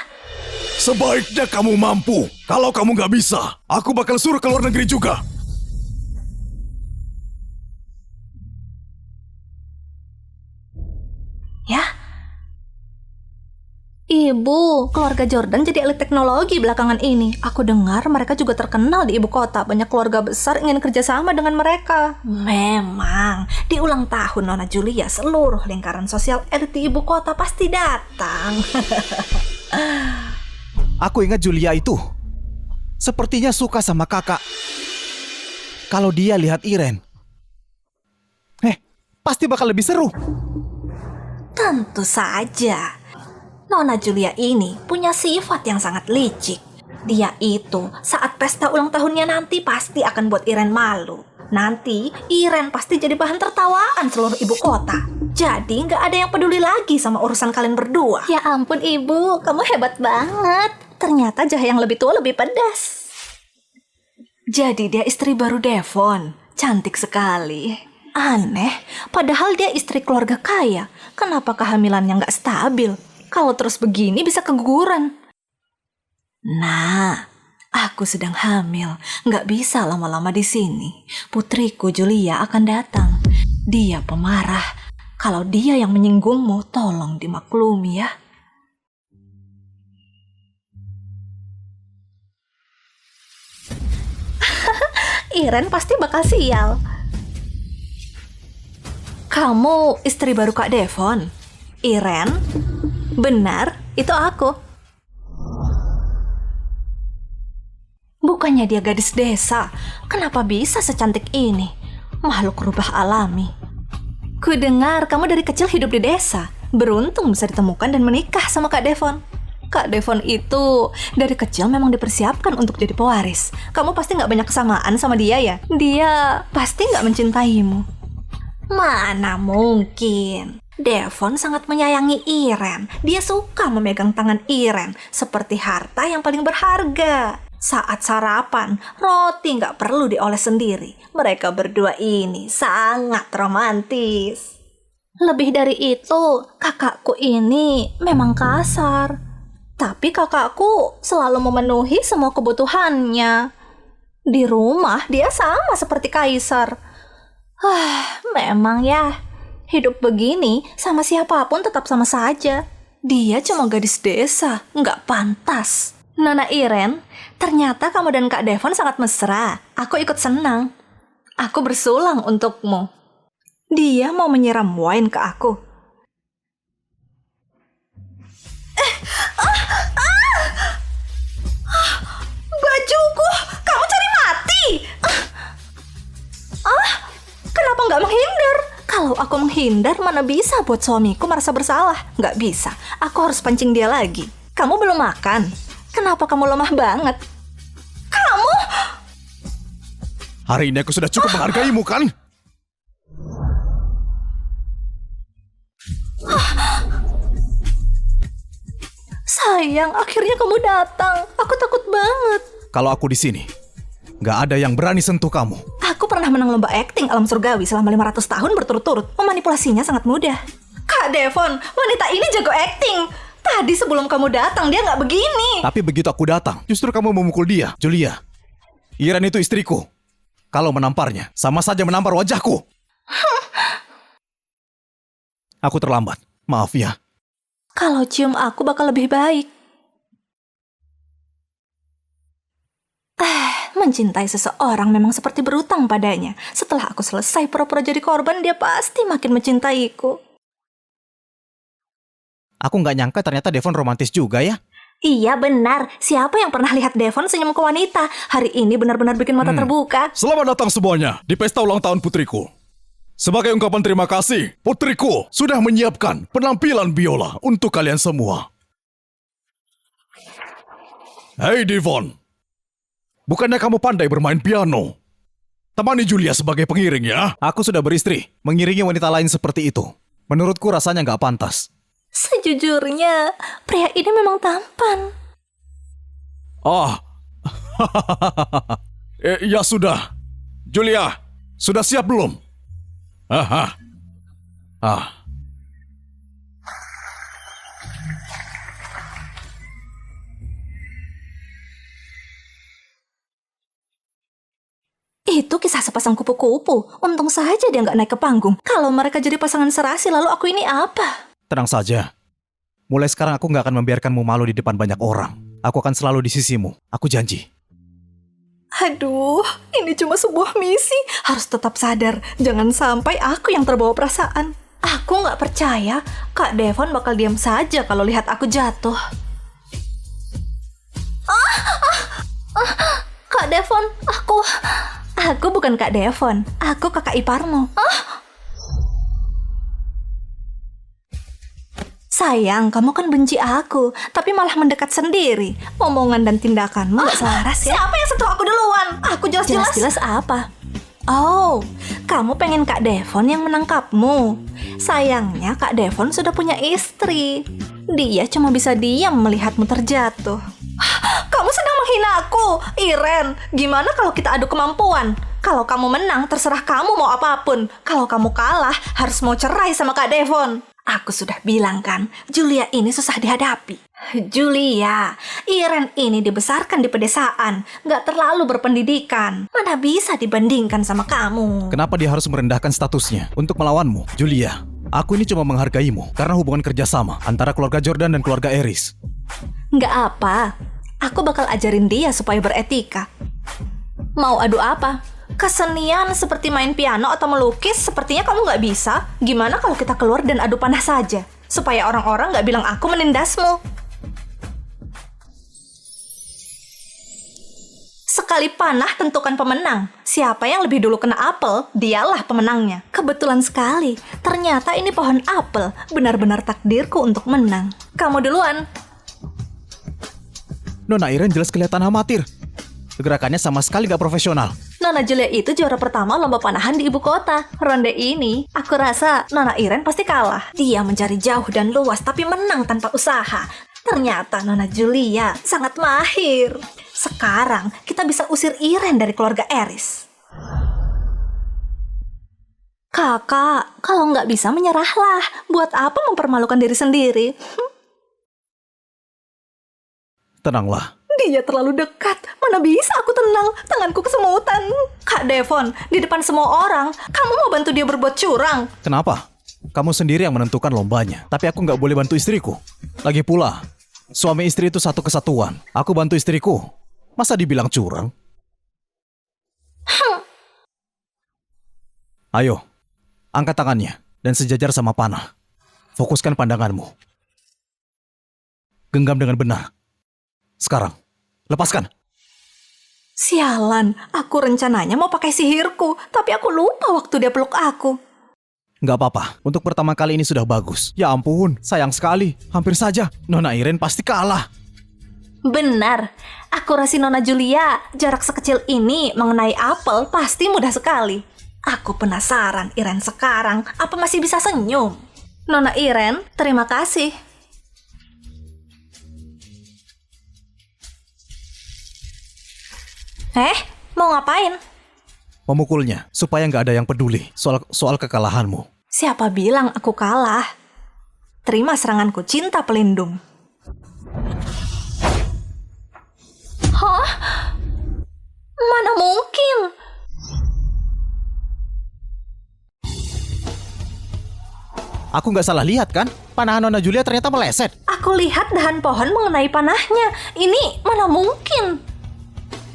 Sebaiknya kamu mampu. Kalau kamu nggak bisa, aku bakal suruh ke luar negeri juga. Ya? Ibu, keluarga Jordan jadi elit teknologi belakangan ini. Aku dengar mereka juga terkenal di ibu kota. Banyak keluarga besar ingin kerjasama dengan mereka. Memang, di ulang tahun Nona Julia, seluruh lingkaran sosial elit di ibu kota pasti datang. Aku ingat Julia itu. Sepertinya suka sama kakak. Kalau dia lihat Iren, pasti bakal lebih seru. Tentu saja. Nona Julia ini punya sifat yang sangat licik. Dia itu saat pesta ulang tahunnya nanti pasti akan buat Iren malu. Nanti Iren pasti jadi bahan tertawaan seluruh ibu kota. Jadi nggak ada yang peduli lagi sama urusan kalian berdua. Ya ampun ibu, kamu hebat banget. Ternyata jahe yang lebih tua lebih pedas. Jadi dia istri baru Devon. Cantik sekali. Aneh, padahal dia istri keluarga kaya. Kenapa kehamilannya nggak stabil? Kalau terus begini bisa keguguran. Nah, aku sedang hamil. Nggak bisa lama-lama di sini. Putriku Julia akan datang. Dia pemarah. Kalau dia yang menyinggungmu, tolong dimaklumi ya. Iren pasti bakal sial. Kamu istri baru Kak Devon? Iren? Benar, itu aku. Bukannya dia gadis desa. Kenapa bisa secantik ini? Makhluk rubah alami. Kudengar kamu dari kecil hidup di desa. Beruntung bisa ditemukan dan menikah sama Kak Devon. Kak Devon itu dari kecil memang dipersiapkan untuk jadi pewaris. Kamu pasti nggak banyak kesamaan sama dia ya? Dia pasti nggak mencintaimu. Mana mungkin. Devon sangat menyayangi Iren. Dia suka memegang tangan Iren seperti harta yang paling berharga. Saat sarapan, roti nggak perlu dioles sendiri. Mereka berdua ini sangat romantis. Lebih dari itu, kakakku ini memang kasar. Tapi kakakku selalu memenuhi semua kebutuhannya. Di rumah dia sama seperti kaisar. Memang ya. Hidup begini sama siapapun tetap sama saja. Dia cuma gadis desa, nggak pantas. Nona Iren, ternyata kamu dan Kak Devon sangat mesra. Aku ikut senang. Aku bersulang untukmu. Dia mau menyiram wine ke aku. Bajuku, kamu cari mati. Kenapa nggak menghindar? Kalau aku menghindar, mana bisa buat suamiku merasa bersalah? Nggak bisa, aku harus pancing dia lagi. Kamu belum makan? Kenapa kamu lemah banget? Kamu? Hari ini aku sudah cukup menghargaimu kan? Sayang, akhirnya kamu datang. Aku takut banget. Kalau aku di sini, nggak ada yang berani sentuh kamu. Aku pernah menang lomba akting alam surgawi selama 500 tahun berturut-turut. Memanipulasinya sangat mudah. Kak Devon, wanita ini jago akting. Tadi sebelum kamu datang, dia nggak begini. Tapi begitu aku datang, justru kamu memukul dia, Julia. Iren itu istriku. Kalau menamparnya, sama saja menampar wajahku. Aku terlambat. Maaf ya. Kalau cium aku bakal lebih baik. Mencintai seseorang memang seperti berutang padanya. Setelah aku selesai pura-pura jadi korban, dia pasti makin mencintaiku. Aku nggak nyangka ternyata Devon romantis juga ya. Iya benar, siapa yang pernah lihat Devon senyum ke wanita? Hari ini benar-benar bikin mata terbuka. Selamat datang semuanya di pesta ulang tahun putriku. Sebagai ungkapan terima kasih, putriku sudah menyiapkan penampilan biola untuk kalian semua. Hei Devon, bukannya kamu pandai bermain piano? Temani Julia sebagai pengiring ya. Aku sudah beristri, mengiringi wanita lain seperti itu. Menurutku rasanya nggak pantas. Sejujurnya, pria ini memang tampan. Ah, ya sudah. Julia, sudah siap belum? Ah. Itu kisah sepasang kupu-kupu. Untung saja dia nggak naik ke panggung. Kalau mereka jadi pasangan serasi, lalu aku ini apa? Tenang saja. Mulai sekarang aku nggak akan membiarkanmu malu di depan banyak orang. Aku akan selalu di sisimu. Aku janji. Aduh, ini cuma sebuah misi. Harus tetap sadar, jangan sampai aku yang terbawa perasaan. Aku nggak percaya Kak Devon bakal diam saja kalau lihat aku jatuh. Kak Devon, aku bukan Kak Devon. Aku kakak iparmu. Sayang, kamu kan benci aku, tapi malah mendekat sendiri. Omongan dan tindakanmu gak selaras ya. Siapa yang sentuh aku duluan? Aku jelas-jelas apa? Oh, kamu pengen Kak Devon yang menangkapmu. Sayangnya Kak Devon sudah punya istri. Dia cuma bisa diam melihatmu terjatuh. Kamu sedang menghina aku, Iren. Gimana kalau kita adu kemampuan? Kalau kamu menang, terserah kamu mau apapun. Kalau kamu kalah, harus mau cerai sama Kak Devon. Aku sudah bilang kan, Julia ini susah dihadapi. Julia, Iren ini dibesarkan di pedesaan, gak terlalu berpendidikan. Mana bisa dibandingkan sama kamu? Kenapa dia harus merendahkan statusnya untuk melawanmu? Julia, aku ini cuma menghargaimu karena hubungan kerjasama antara keluarga Jordan dan keluarga Eris. Gak apa, aku bakal ajarin dia supaya beretika. Mau adu apa? Kesenian seperti main piano atau melukis sepertinya kamu gak bisa. Gimana kalau kita keluar dan adu panah saja? Supaya orang-orang gak bilang aku menindasmu. Sekali panah tentukan pemenang. Siapa yang lebih dulu kena apel, dialah pemenangnya. Kebetulan sekali, ternyata ini pohon apel. Benar-benar takdirku untuk menang. Kamu duluan. Nona Iren jelas kelihatan amatir. Gerakannya sama sekali gak profesional. Nona Julia itu juara pertama lomba panahan di ibu kota. Ronde ini, aku rasa Nona Iren pasti kalah. Dia mencari jauh dan luas tapi menang tanpa usaha. Ternyata Nona Julia sangat mahir. Sekarang kita bisa usir Iren dari keluarga Eris. Kakak, kalau nggak bisa menyerahlah. Buat apa mempermalukan diri sendiri? Tenanglah. Dia terlalu dekat. Mana bisa aku tenang? Tanganku kesemutan. Kak Devon, di depan semua orang, kamu mau bantu dia berbuat curang? Kenapa? Kamu sendiri yang menentukan lombanya. Tapi aku nggak boleh bantu istriku. Lagi pula, suami istri itu satu kesatuan. Aku bantu istriku. Masa dibilang curang? Ayo, angkat tangannya dan sejajar sama panah. Fokuskan pandanganmu. Genggam dengan benar. Sekarang, lepaskan. Sialan, aku rencananya mau pakai sihirku, tapi aku lupa waktu dia peluk aku. Nggak apa-apa, untuk pertama kali ini sudah bagus. Ya ampun, sayang sekali. Hampir saja, Nona Iren pasti kalah. Benar, akurasi Nona Julia, jarak sekecil ini mengenai apel pasti mudah sekali. Aku penasaran Iren sekarang, apa masih bisa senyum? Nona Iren, terima kasih. Mau ngapain? Memukulnya, supaya nggak ada yang peduli soal kekalahanmu. Siapa bilang aku kalah? Terima seranganku, cinta pelindung. Hah? Mana mungkin? Aku nggak salah lihat kan? Panahan Nona Julia ternyata meleset. Aku lihat dahan pohon mengenai panahnya. Ini mana mungkin?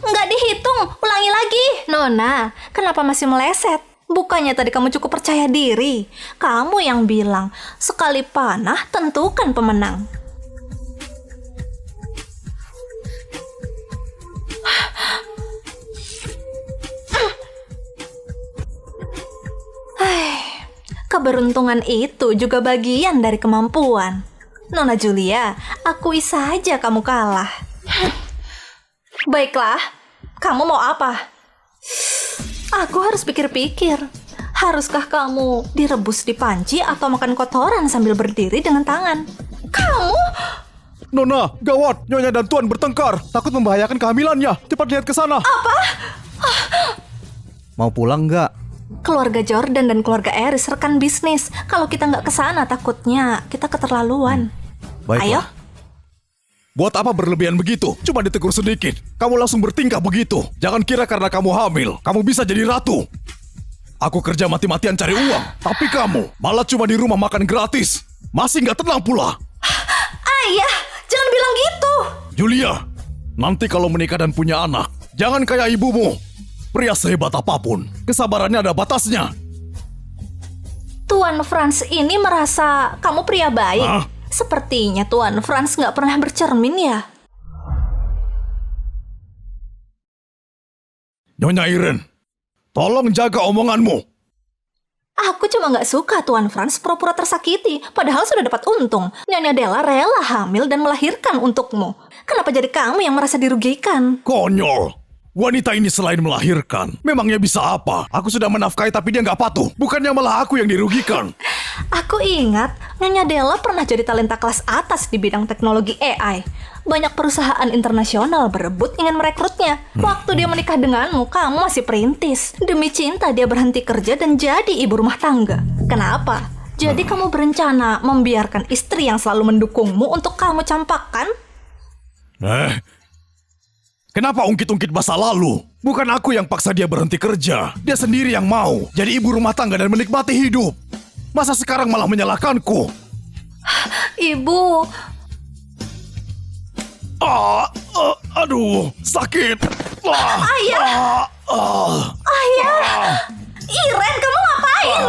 Nggak dihitung, ulangi lagi. Nona, kenapa masih meleset? Bukannya tadi kamu cukup percaya diri? Kamu yang bilang, sekali panah tentukan pemenang. Keberuntungan itu juga bagian dari kemampuan. Nona Julia, akui saja kamu kalah. Baiklah, kamu mau apa? Aku harus pikir-pikir. Haruskah kamu direbus di panci atau makan kotoran sambil berdiri dengan tangan? Kamu? Nona, gawat. Nyonya dan Tuan bertengkar. Takut membahayakan kehamilannya. Cepat lihat ke sana. Apa? Mau pulang nggak? Keluarga Jordan dan keluarga Eris rekan bisnis. Kalau kita nggak kesana, takutnya kita keterlaluan. Baiklah. Ayo. Buat apa berlebihan begitu? Cuma ditegur sedikit. Kamu langsung bertingkah begitu. Jangan kira karena kamu hamil, kamu bisa jadi ratu. Aku kerja mati-matian cari uang, tapi kamu malah cuma di rumah makan gratis. Masih nggak tenang pula. Ayah, jangan bilang gitu. Julia, nanti kalau menikah dan punya anak, jangan kayak ibumu. Pria sehebat apapun, kesabarannya ada batasnya. Tuan Franz ini merasa kamu pria baik. Hah? Sepertinya Tuan Franz nggak pernah bercermin ya. Nyonya Irene, tolong jaga omonganmu. Aku cuma nggak suka Tuan Franz pura-pura tersakiti, padahal sudah dapat untung. Nyonya Della rela hamil dan melahirkan untukmu. Kenapa jadi kamu yang merasa dirugikan? Konyol. Wanita ini selain melahirkan, memangnya bisa apa? Aku sudah menafkahi tapi dia nggak patuh. Bukannya malah aku yang dirugikan. Aku ingat, Nyonya Della pernah jadi talenta kelas atas di bidang teknologi AI. Banyak perusahaan internasional berebut ingin merekrutnya. Waktu dia menikah denganmu, kamu masih perintis. Demi cinta dia berhenti kerja dan jadi ibu rumah tangga. Kenapa? Jadi kamu berencana membiarkan istri yang selalu mendukungmu untuk kamu campakkan? Kenapa ungkit-ungkit masa lalu? Bukan aku yang paksa dia berhenti kerja. Dia sendiri yang mau jadi ibu rumah tangga dan menikmati hidup. Masa sekarang malah menyalahkanku? Ibu, Aduh, sakit. Ayah! Ayah! Iren, kamu ngapain?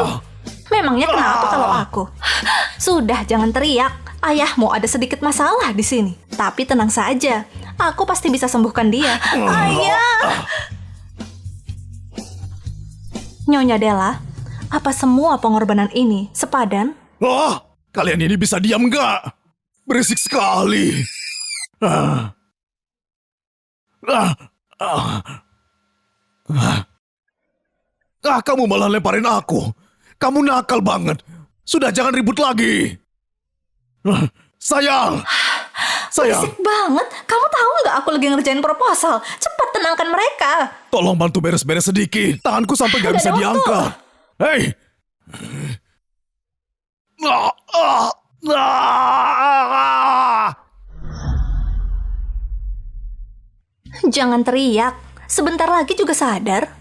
Memangnya kenapa kalau aku? Sudah, jangan teriak. Ayahmu ada sedikit masalah di sini. Tapi tenang saja, aku pasti bisa sembuhkan dia. Ayah! Nyonya Della, apa semua pengorbanan ini sepadan? Kalian ini bisa diam nggak? Berisik sekali. Kamu malah lemparin aku. Kamu nakal banget. Sudah, jangan ribut lagi. Sayang. Berisik banget. Kamu tahu nggak aku lagi ngerjain proposal? Cepat tenangkan mereka. Tolong bantu beres-beres sedikit. Tanganku sampai nggak Nggak bisa ada waktu. diangkat. Hei. Jangan teriak. Sebentar lagi juga sadar.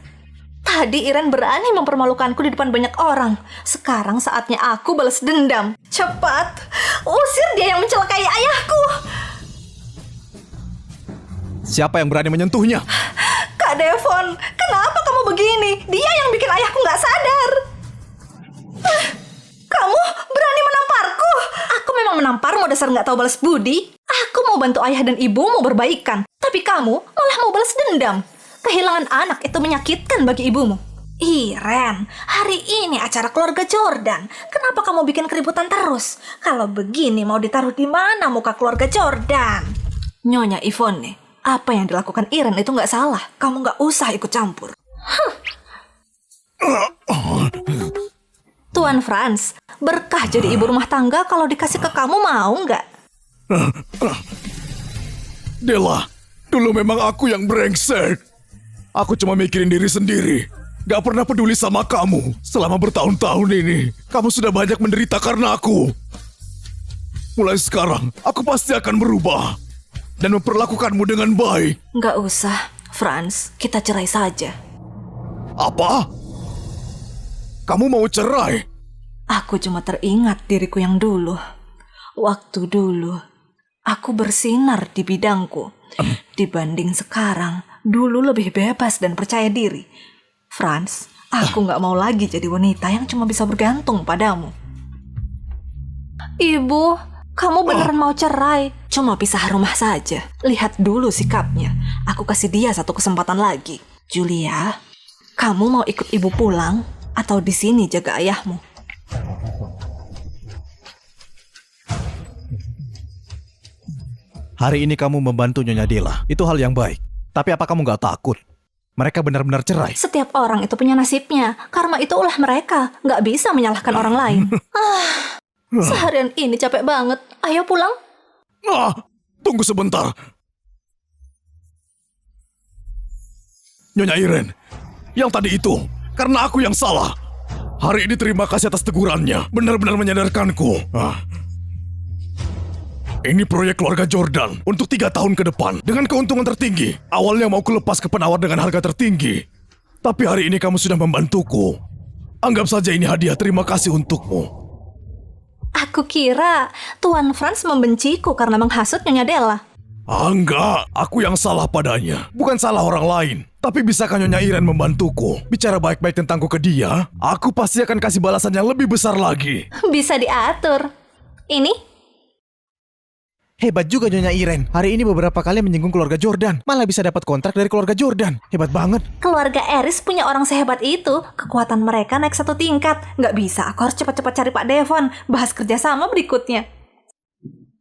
Tadi Iren berani mempermalukanku di depan banyak orang. Sekarang saatnya aku balas dendam. Cepat, usir dia yang mencelakai ayahku. Siapa yang berani menyentuhnya? Kak Devon, kenapa kamu begini? Dia yang bikin ayahku nggak sadar. Kamu berani menamparku? Aku memang menamparmu dasar nggak tahu balas budi. Aku mau bantu ayah dan ibumu berbaikan. Tapi kamu malah mau balas dendam. Kehilangan anak itu menyakitkan bagi ibumu. Iren, hari ini acara keluarga Jordan. Kenapa kamu bikin keributan terus? Kalau begini mau ditaruh di mana muka keluarga Jordan? Nyonya Yvonne, apa yang dilakukan Iren itu nggak salah. Kamu nggak usah ikut campur. Tuan Franz, berkah jadi ibu rumah tangga kalau dikasih ke kamu mau nggak? Della, dulu memang aku yang brengsek. Aku cuma mikirin diri sendiri. Gak pernah peduli sama kamu. Selama bertahun-tahun ini, kamu sudah banyak menderita karena aku. Mulai sekarang, aku pasti akan berubah. Dan memperlakukanmu dengan baik. Nggak usah, Franz. Kita cerai saja. Apa? Kamu mau cerai? Aku cuma teringat diriku yang dulu. Waktu dulu, aku bersinar di bidangku. Dibanding sekarang, Dulu lebih bebas dan percaya diri. Franz, aku nggak mau lagi jadi wanita yang cuma bisa bergantung padamu. Ibu, kamu beneran mau cerai? Cuma pisah rumah saja. Lihat dulu sikapnya. Aku kasih dia satu kesempatan lagi. Julia, kamu mau ikut ibu pulang atau di sini jaga ayahmu? Hari ini kamu membantu Nyonya Della. Itu hal yang baik. Tapi apa kamu nggak takut? Mereka benar-benar cerai. Setiap orang itu punya nasibnya. Karma itu ulah mereka. Nggak bisa menyalahkan orang lain. Seharian ini capek banget. Ayo pulang. Tunggu sebentar. Nyonya Irene, yang tadi itu, karena aku yang salah. Hari ini terima kasih atas tegurannya. Benar-benar menyadarkanku. Ini proyek keluarga Jordan untuk 3 tahun ke depan dengan keuntungan tertinggi. Awalnya mau kulepas ke penawar dengan harga tertinggi. Tapi hari ini kamu sudah membantuku. Anggap saja ini hadiah terima kasih untukmu. Aku kira Tuan Franz membenciku karena menghasut Nyonya Della. Enggak, aku yang salah padanya. Bukan salah orang lain. Tapi bisakah Nyonya Irene membantuku? Bicara baik-baik tentangku ke dia, aku pasti akan kasih balasan yang lebih besar lagi. Bisa diatur. Ini? Hebat juga Nyonya Irene. Hari ini beberapa kali menyinggung keluarga Jordan. Malah bisa dapat kontrak dari keluarga Jordan. Hebat banget. Keluarga Eris punya orang sehebat itu. Kekuatan mereka naik 1 tingkat. Nggak bisa, aku harus cepat-cepat cari Pak Devon. Bahas kerjasama berikutnya.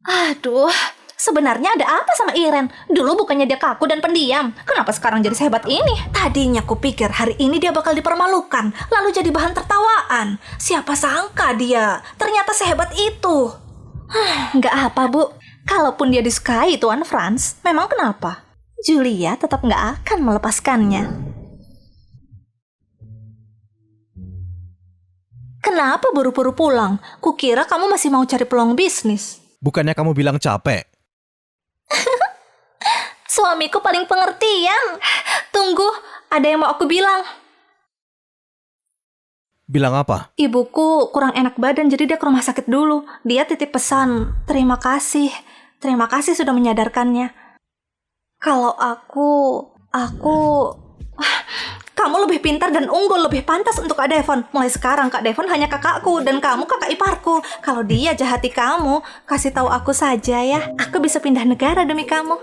Aduh, sebenarnya ada apa sama Irene? Dulu bukannya dia kaku dan pendiam. Kenapa sekarang jadi sehebat ini? Tadinya aku pikir hari ini dia bakal dipermalukan, lalu jadi bahan tertawaan. Siapa sangka dia ternyata sehebat itu. Nggak apa, Bu. Kalaupun dia disukai Tuan Franz, memang kenapa? Julia tetap nggak akan melepaskannya. Kenapa buru-buru pulang? Kukira kamu masih mau cari peluang bisnis. Bukannya kamu bilang capek? Suamiku paling pengertian. Tunggu, ada yang mau aku bilang. Bilang apa? Ibuku kurang enak badan, jadi dia ke rumah sakit dulu. Dia titip pesan, terima kasih. Terima kasih sudah menyadarkannya. Kalau kamu lebih pintar dan unggul, lebih pantas untuk Kak Devon. Mulai sekarang Kak Devon hanya kakakku dan kamu kakak iparku. Kalau dia jahati kamu, kasih tahu aku saja ya. Aku bisa pindah negara demi kamu.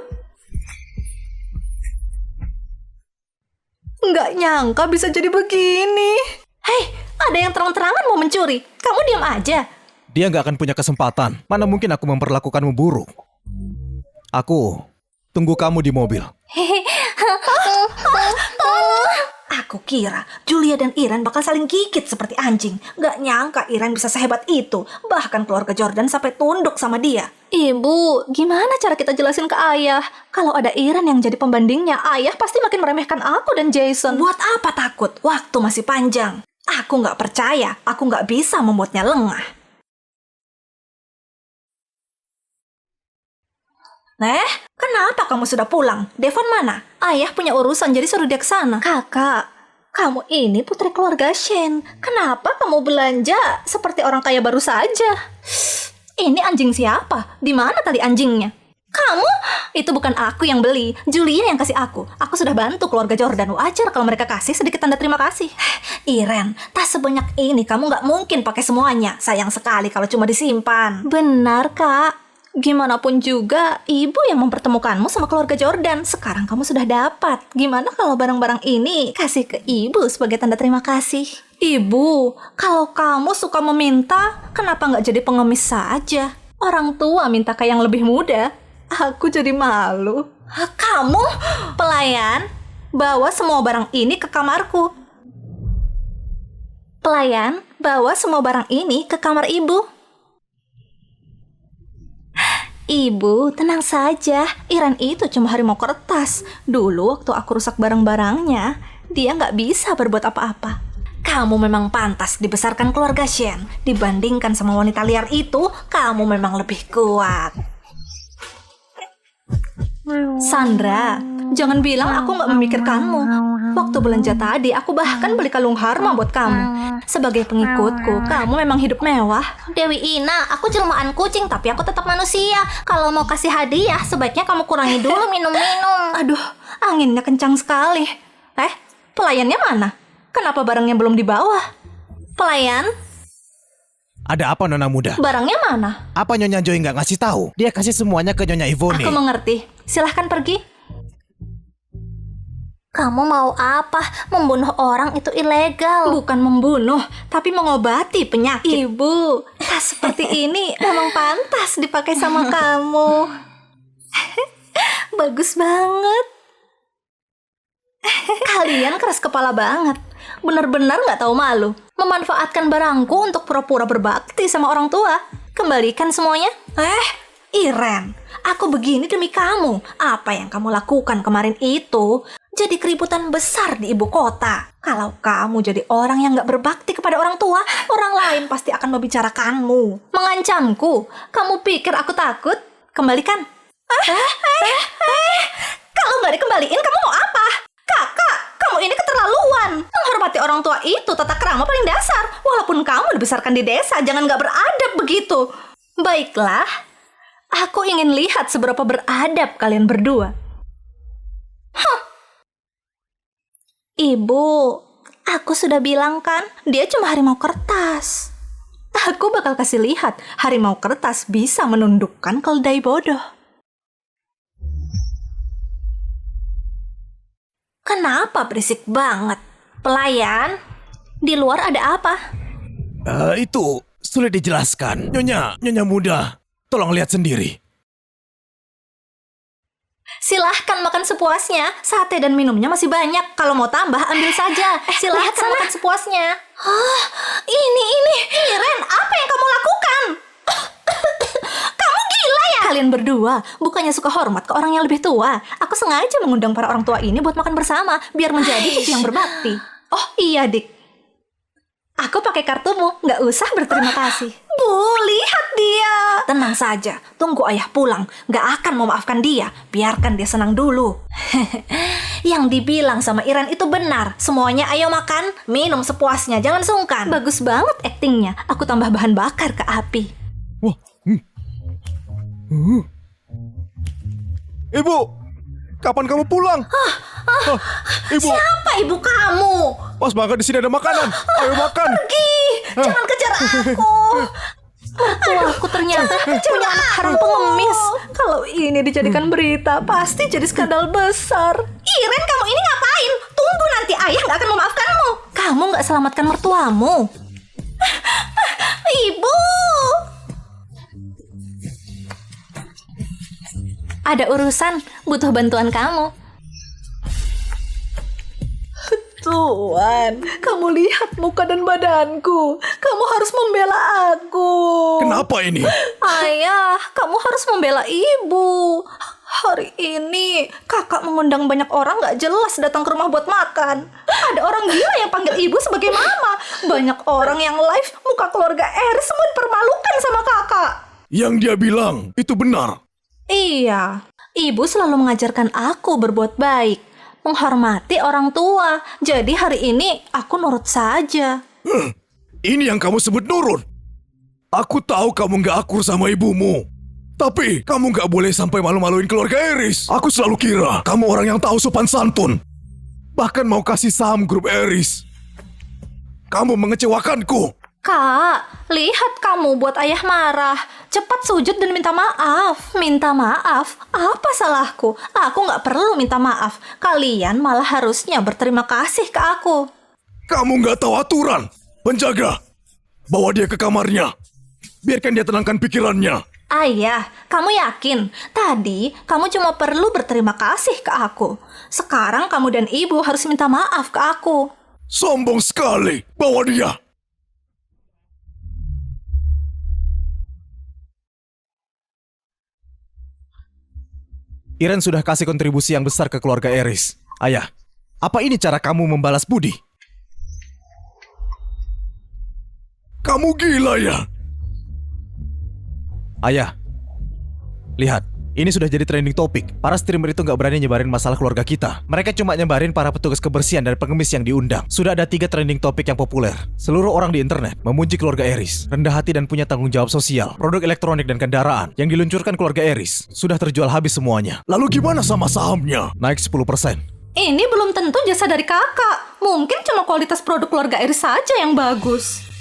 Nggak nyangka bisa jadi begini. Hei, ada yang terang-terangan mau mencuri. Kamu diam aja. Dia nggak akan punya kesempatan. Mana mungkin aku memperlakukanmu buruk. Aku tunggu kamu di mobil. Aku kira Julia dan Irene bakal saling gigit seperti anjing. Gak nyangka Irene bisa sehebat itu. Bahkan keluarga Jordan sampai tunduk sama dia. Ibu, gimana cara kita jelasin ke ayah? Kalau ada Irene yang jadi pembandingnya, ayah pasti makin meremehkan aku dan Jason. Buat apa takut? Waktu masih panjang. Aku gak percaya, aku gak bisa membuatnya lengah. Kenapa kamu sudah pulang? Devon mana? Ayah punya urusan, jadi suruh dia ke sana. Kakak, kamu ini putri keluarga Shane. Kenapa kamu belanja seperti orang kaya baru saja? Ini anjing siapa? Di mana tali anjingnya? Kamu? Itu bukan aku yang beli. Julia yang kasih aku. Aku sudah bantu keluarga Jordan. Wajar kalau mereka kasih sedikit tanda terima kasih. Irene, tas sebanyak ini kamu gak mungkin pakai semuanya. Sayang sekali kalau cuma disimpan. Benar, Kak. Gimana pun juga, ibu yang mempertemukanmu sama keluarga Jordan. Sekarang kamu sudah dapat. Gimana kalau barang-barang ini kasih ke ibu sebagai tanda terima kasih? Ibu, kalau kamu suka meminta, kenapa nggak jadi pengemis saja? Orang tua minta ke yang lebih muda. Aku jadi malu. Kamu, pelayan, bawa semua barang ini ke kamarku. Pelayan, bawa semua barang ini ke kamar ibu. Ibu, tenang saja. Irene itu cuma harimau kertas. Dulu waktu aku rusak barang-barangnya, dia nggak bisa berbuat apa-apa. Kamu memang pantas dibesarkan keluarga Shane. Dibandingkan sama wanita liar itu, kamu memang lebih kuat. Sandra, jangan bilang aku nggak memikirkanmu. Waktu belanja tadi, aku bahkan beli kalung harma buat kamu. Sebagai pengikutku, kamu memang hidup mewah. Dewi Ina, aku jelmaan kucing, tapi aku tetap manusia. Kalau mau kasih hadiah, sebaiknya kamu kurangi dulu minum-minum. Aduh, Anginnya kencang sekali. Pelayannya mana? Kenapa barangnya belum dibawa? Pelayan, Ada apa Nona muda? barangnya mana? Apa Nyonya Joy nggak ngasih tahu? Dia kasih semuanya ke Nyonya Ivone. Aku mengerti. Silahkan pergi. Kamu mau apa? Membunuh orang itu ilegal. Bukan membunuh, tapi mengobati penyakit. Ibu, tas seperti ini memang pantas dipakai sama kamu. Bagus banget. Kalian keras kepala banget. Benar-benar nggak tahu malu. Memanfaatkan barangku untuk pura-pura berbakti sama orang tua. Kembalikan semuanya. Iren, aku begini demi kamu. Apa yang kamu lakukan kemarin itu jadi keributan besar di ibu kota. Kalau kamu jadi orang yang nggak berbakti kepada orang tua, orang lain pasti akan membicarakanmu. Mengancamku. Kamu pikir aku takut? Kembalikan. Kalau nggak dikembaliin, kamu mau apa? Kakak, kamu ini keterlaluan. Menghormati orang tua itu tata krama paling dasar. Walaupun kamu dibesarkan di desa, jangan nggak beradab begitu. Baiklah, aku ingin lihat seberapa beradab kalian berdua. Ibu, aku sudah bilang kan, dia cuma harimau kertas. Aku bakal kasih lihat, harimau kertas bisa menundukkan keledai bodoh. Kenapa berisik banget? Pelayan, di luar ada apa? Itu sulit dijelaskan. Nyonya muda, tolong lihat sendiri. Silahkan makan sepuasnya. Sate dan minumnya masih banyak. Kalau mau tambah, ambil saja. Silahkan makan sepuasnya. Ini. Iren, apa yang kamu lakukan? Kamu gila ya? Kalian berdua bukannya suka hormat ke orang yang lebih tua. Aku sengaja mengundang para orang tua ini buat makan bersama, biar menjadi cucu yang berbakti. Oh iya, Dik. Aku pakai kartumu, nggak usah berterima kasih. Bu, lihat dia. Tenang saja, tunggu ayah pulang. Nggak akan memaafkan dia. Biarkan dia senang dulu. Yang dibilang sama Iren itu benar. Semuanya ayo makan, minum sepuasnya, jangan sungkan. Bagus banget aktingnya. Aku tambah bahan bakar ke api. Wah. Ibu, kapan kamu pulang? Ibu, Apa ibu kamu? pas banget di sini ada makanan. Ayo makan. Pergi, jangan kejar aku. Mertuaku ternyata punya anak haram pengemis. Kalau ini dijadikan berita, pasti jadi skandal besar. Iren, kamu ini ngapain? Tunggu, nanti ayah nggak akan memaafkanmu. Kamu nggak selamatkan mertuamu. Ibu. Ada urusan, butuh bantuan kamu. Tuan, kamu lihat muka dan badanku. Kamu harus membela aku. Kenapa ini? Ayah, kamu harus membela ibu. Hari ini kakak mengundang banyak orang gak jelas datang ke rumah buat makan. Ada orang gila yang panggil ibu sebagai mama. Banyak orang yang live muka keluarga Eris semua dipermalukan sama kakak. Yang dia bilang itu benar. Iya, ibu selalu mengajarkan aku berbuat baik, menghormati orang tua. Jadi hari ini aku nurut saja. Ini yang kamu sebut nurut. Aku tahu kamu nggak akur sama ibumu. Tapi kamu nggak boleh sampai malu-maluin keluarga Eris. Aku selalu kira kamu orang yang tahu sopan santun. Bahkan mau kasih saham grup Eris. Kamu mengecewakanku. Kak, lihat kamu buat ayah marah. Cepat sujud dan minta maaf. Minta maaf? Apa salahku? Aku nggak perlu minta maaf. Kalian malah harusnya berterima kasih ke aku. Kamu nggak tahu aturan. Penjaga, bawa dia ke kamarnya. Biarkan dia tenangkan pikirannya. Ayah, kamu yakin? Tadi kamu cuma perlu berterima kasih ke aku. Sekarang kamu dan ibu harus minta maaf ke aku. Sombong sekali. Bawa dia. Iren sudah kasih kontribusi yang besar ke keluarga Eris. Ayah, apa ini cara kamu membalas budi? Kamu gila ya? Ayah, lihat. Ini sudah jadi trending topik. Para streamer itu nggak berani nyebarin masalah keluarga kita. Mereka cuma nyebarin para petugas kebersihan dan pengemis yang diundang. Sudah ada 3 trending topik yang populer. Seluruh orang di internet memuji keluarga Eris, rendah hati dan punya tanggung jawab sosial. Produk elektronik dan kendaraan yang diluncurkan keluarga Eris sudah terjual habis semuanya. Lalu gimana sama sahamnya? Naik 10%. Ini belum tentu jasa dari kakak. Mungkin cuma kualitas produk keluarga Eris saja yang bagus.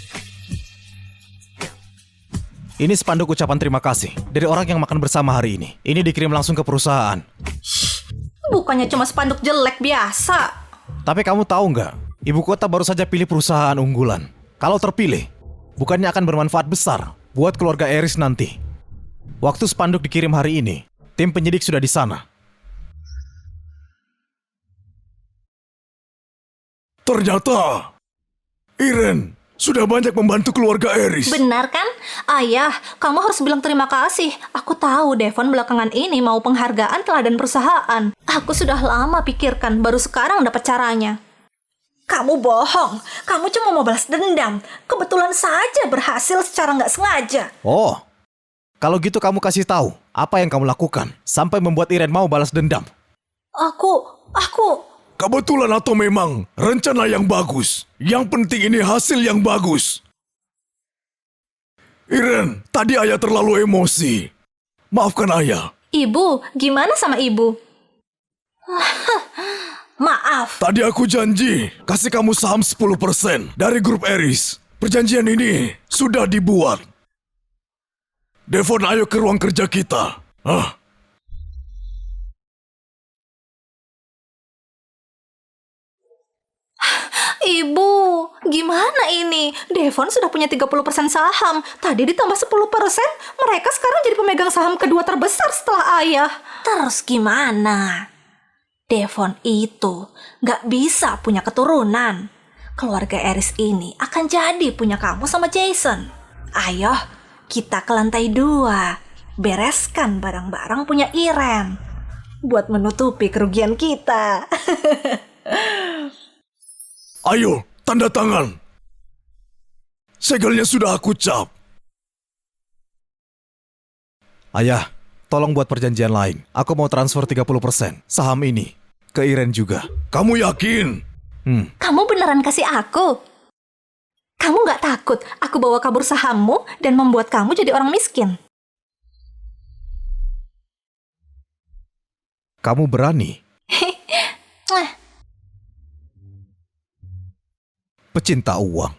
Ini spanduk ucapan terima kasih dari orang yang makan bersama hari ini. Ini dikirim langsung ke perusahaan. Bukannya cuma spanduk jelek biasa. Tapi kamu tahu nggak? Ibu kota baru saja pilih perusahaan unggulan. Kalau terpilih, bukannya akan bermanfaat besar buat keluarga Eris nanti. Waktu spanduk dikirim hari ini, tim penyidik sudah di sana. Ternyata Iren sudah banyak membantu keluarga Eris. Benar kan? Ayah, kamu harus bilang terima kasih. Aku tahu Devon belakangan ini mau penghargaan teladan perusahaan. Aku sudah lama pikirkan, baru sekarang dapat caranya. Kamu bohong. Kamu cuma mau balas dendam. Kebetulan saja berhasil secara nggak sengaja. Oh, kalau gitu kamu kasih tahu apa yang kamu lakukan sampai membuat Iren mau balas dendam. Aku... Kebetulan atau memang rencana yang bagus. Yang penting ini hasil yang bagus. Iren, tadi ayah terlalu emosi. Maafkan ayah. Ibu, gimana sama ibu? Maaf. Tadi aku janji kasih kamu saham 10% dari grup Eris. Perjanjian ini sudah dibuat. Devon, ayo ke ruang kerja kita. Ibu, gimana ini? Devon sudah punya 30% saham. Tadi ditambah 10%, mereka sekarang jadi pemegang saham kedua terbesar setelah ayah. Terus gimana? Devon itu gak bisa punya keturunan. Keluarga Eris ini akan jadi punya kamu sama Jason. Ayo, kita ke lantai 2. Bereskan barang-barang punya Iren. Buat menutupi kerugian kita. Ayo, tanda tangan. Segelnya sudah aku cap. Ayah, tolong buat perjanjian lain. Aku mau transfer 30% saham ini ke Iren juga. Kamu yakin? Kamu beneran kasih aku? Kamu gak takut aku bawa kabur sahammu dan membuat kamu jadi orang miskin? Kamu berani? Pecinta uang.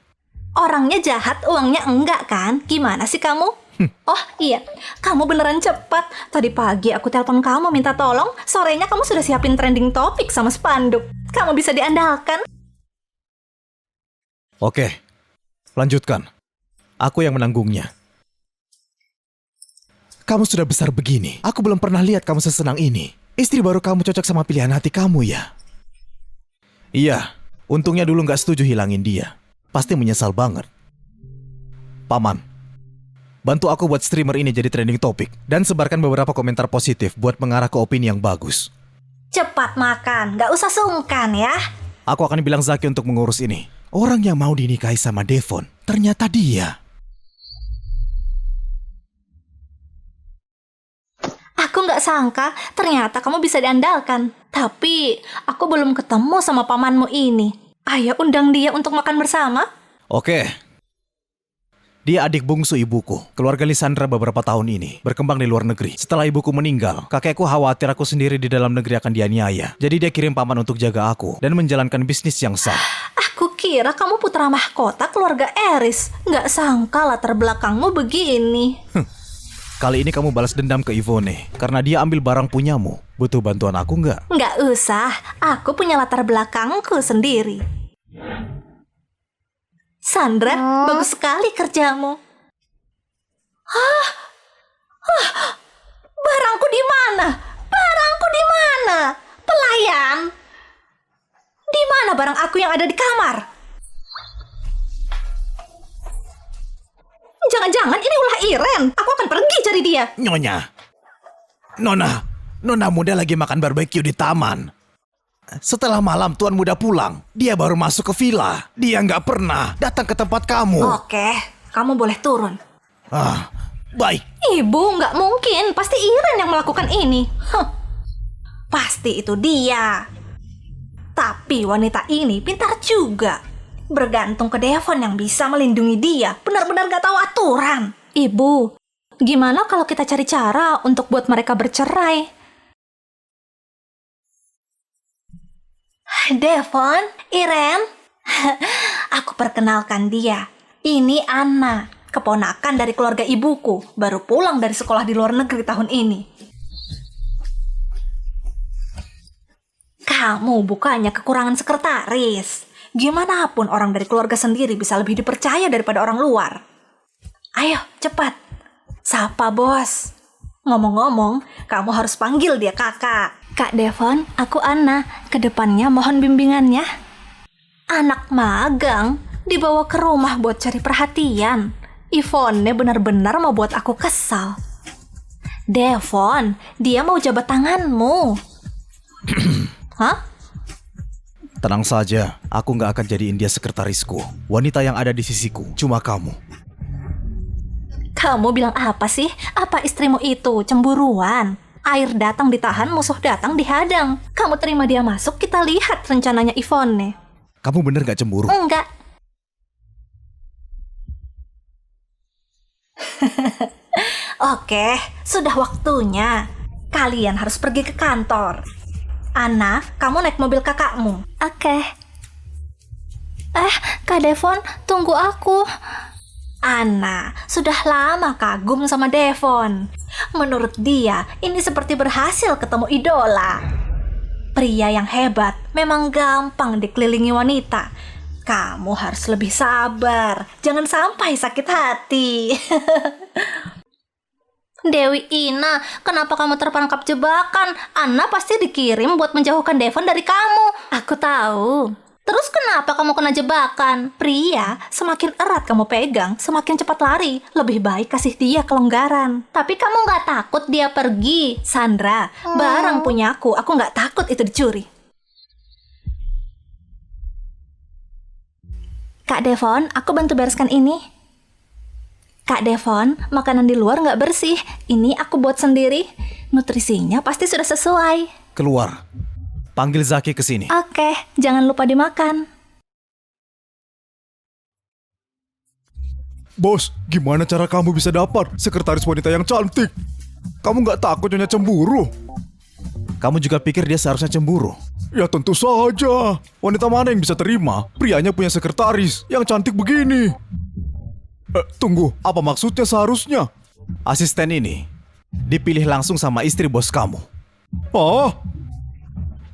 Orangnya jahat, uangnya enggak kan? Gimana sih kamu? Oh iya, kamu beneran cepat. Tadi pagi aku telepon kamu minta tolong, sorenya kamu sudah siapin trending topik sama spanduk. Kamu bisa diandalkan. Oke, lanjutkan. Aku yang menanggungnya. Kamu sudah besar begini. Aku belum pernah lihat kamu sesenang ini. Istri baru kamu cocok sama pilihan hati kamu ya? Iya, untungnya dulu nggak setuju hilangin dia. Pasti menyesal banget. Paman, bantu aku buat streamer ini jadi trending topik. Dan sebarkan beberapa komentar positif buat mengarah ke opini yang bagus. Cepat makan, gak usah sungkan ya. Aku akan bilang Zaki untuk mengurus ini. Orang yang mau dinikahi sama Devon, ternyata dia. Aku gak sangka ternyata kamu bisa diandalkan. Tapi aku belum ketemu sama pamanmu ini. Ayo undang dia untuk makan bersama. Oke. Dia adik bungsu ibuku. Keluarga Lisandra beberapa tahun ini berkembang di luar negeri. Setelah ibuku meninggal, kakekku khawatir aku sendiri di dalam negeri akan dianiaya. Jadi dia kirim paman untuk jaga aku dan menjalankan bisnis yang sah. Aku kira kamu putra mahkota keluarga Eris. Gak sangka latar belakangmu begini. Kali ini kamu balas dendam ke Yvonne karena dia ambil barang punyamu. Butuh bantuan aku nggak? Nggak usah, aku punya latar belakangku sendiri. Sandra, bagus sekali kerjamu. Barangku di mana? Barangku di mana? Pelayan? Di mana barang aku yang ada di kamar? Jangan-jangan ini ulah Iren. Aku akan pergi cari dia. Nyonya. Nona muda lagi makan barbeque di taman. Setelah malam tuan muda pulang, dia baru masuk ke villa. Dia nggak pernah datang ke tempat kamu. Oke, kamu boleh turun. Baik. Ibu, nggak mungkin. Pasti Iren yang melakukan ini. Pasti itu dia. Tapi wanita ini pintar juga. Bergantung ke Devon yang bisa melindungi dia. Benar-benar gak tahu aturan. Ibu, gimana kalau kita cari cara untuk buat mereka bercerai? Devon, Iren, aku perkenalkan dia. Ini Anna, keponakan dari keluarga ibuku. Baru pulang dari sekolah di luar negeri tahun ini. Kamu bukannya kekurangan sekretaris. Gimana pun orang dari keluarga sendiri bisa lebih dipercaya daripada orang luar. Ayo, cepat. Sapa, bos. Ngomong-ngomong, kamu harus panggil dia kakak. Kak Devon, aku Anna. Kedepannya mohon bimbingannya. Anak magang dibawa ke rumah buat cari perhatian. Ivonne benar-benar mau buat aku kesal. Devon, dia mau jabat tanganmu. Hah? Tenang saja, aku nggak akan jadiin dia sekretarisku. Wanita yang ada di sisiku, cuma kamu. Kamu bilang apa sih? Apa istrimu itu cemburuan? Air datang ditahan, musuh datang dihadang. Kamu terima dia masuk, kita lihat rencananya Ivonne. Kamu bener gak cemburu? Enggak. Oke, sudah waktunya. Kalian harus pergi ke kantor. Anna, kamu naik mobil kakakmu. Oke. Kak Devon, tunggu aku. Anna sudah lama kagum sama Devon. Menurut dia, ini seperti berhasil ketemu idola. Pria yang hebat memang gampang dikelilingi wanita. Kamu harus lebih sabar. Jangan sampai sakit hati. Dewi Ina, kenapa kamu terperangkap jebakan? Anna pasti dikirim buat menjauhkan Devon dari kamu. Aku tahu. Terus kenapa kamu kena jebakan? Pria, semakin erat kamu pegang, semakin cepat lari. Lebih baik kasih dia kelonggaran. Tapi kamu gak takut dia pergi. Sandra, barang punyaku, aku gak takut itu dicuri. Kak Devon, aku bantu bereskan ini. Kak Devon, makanan di luar nggak bersih. Ini aku buat sendiri. Nutrisinya pasti sudah sesuai. Keluar. Panggil Zaki ke sini. Oke, jangan lupa dimakan. Bos, gimana cara kamu bisa dapat sekretaris wanita yang cantik? Kamu nggak takut nyonya cemburu? Kamu juga pikir dia seharusnya cemburu? Ya tentu saja. Wanita mana yang bisa terima prianya punya sekretaris yang cantik begini? Tunggu, apa maksudnya seharusnya? Asisten ini dipilih langsung sama istri bos kamu. Ah,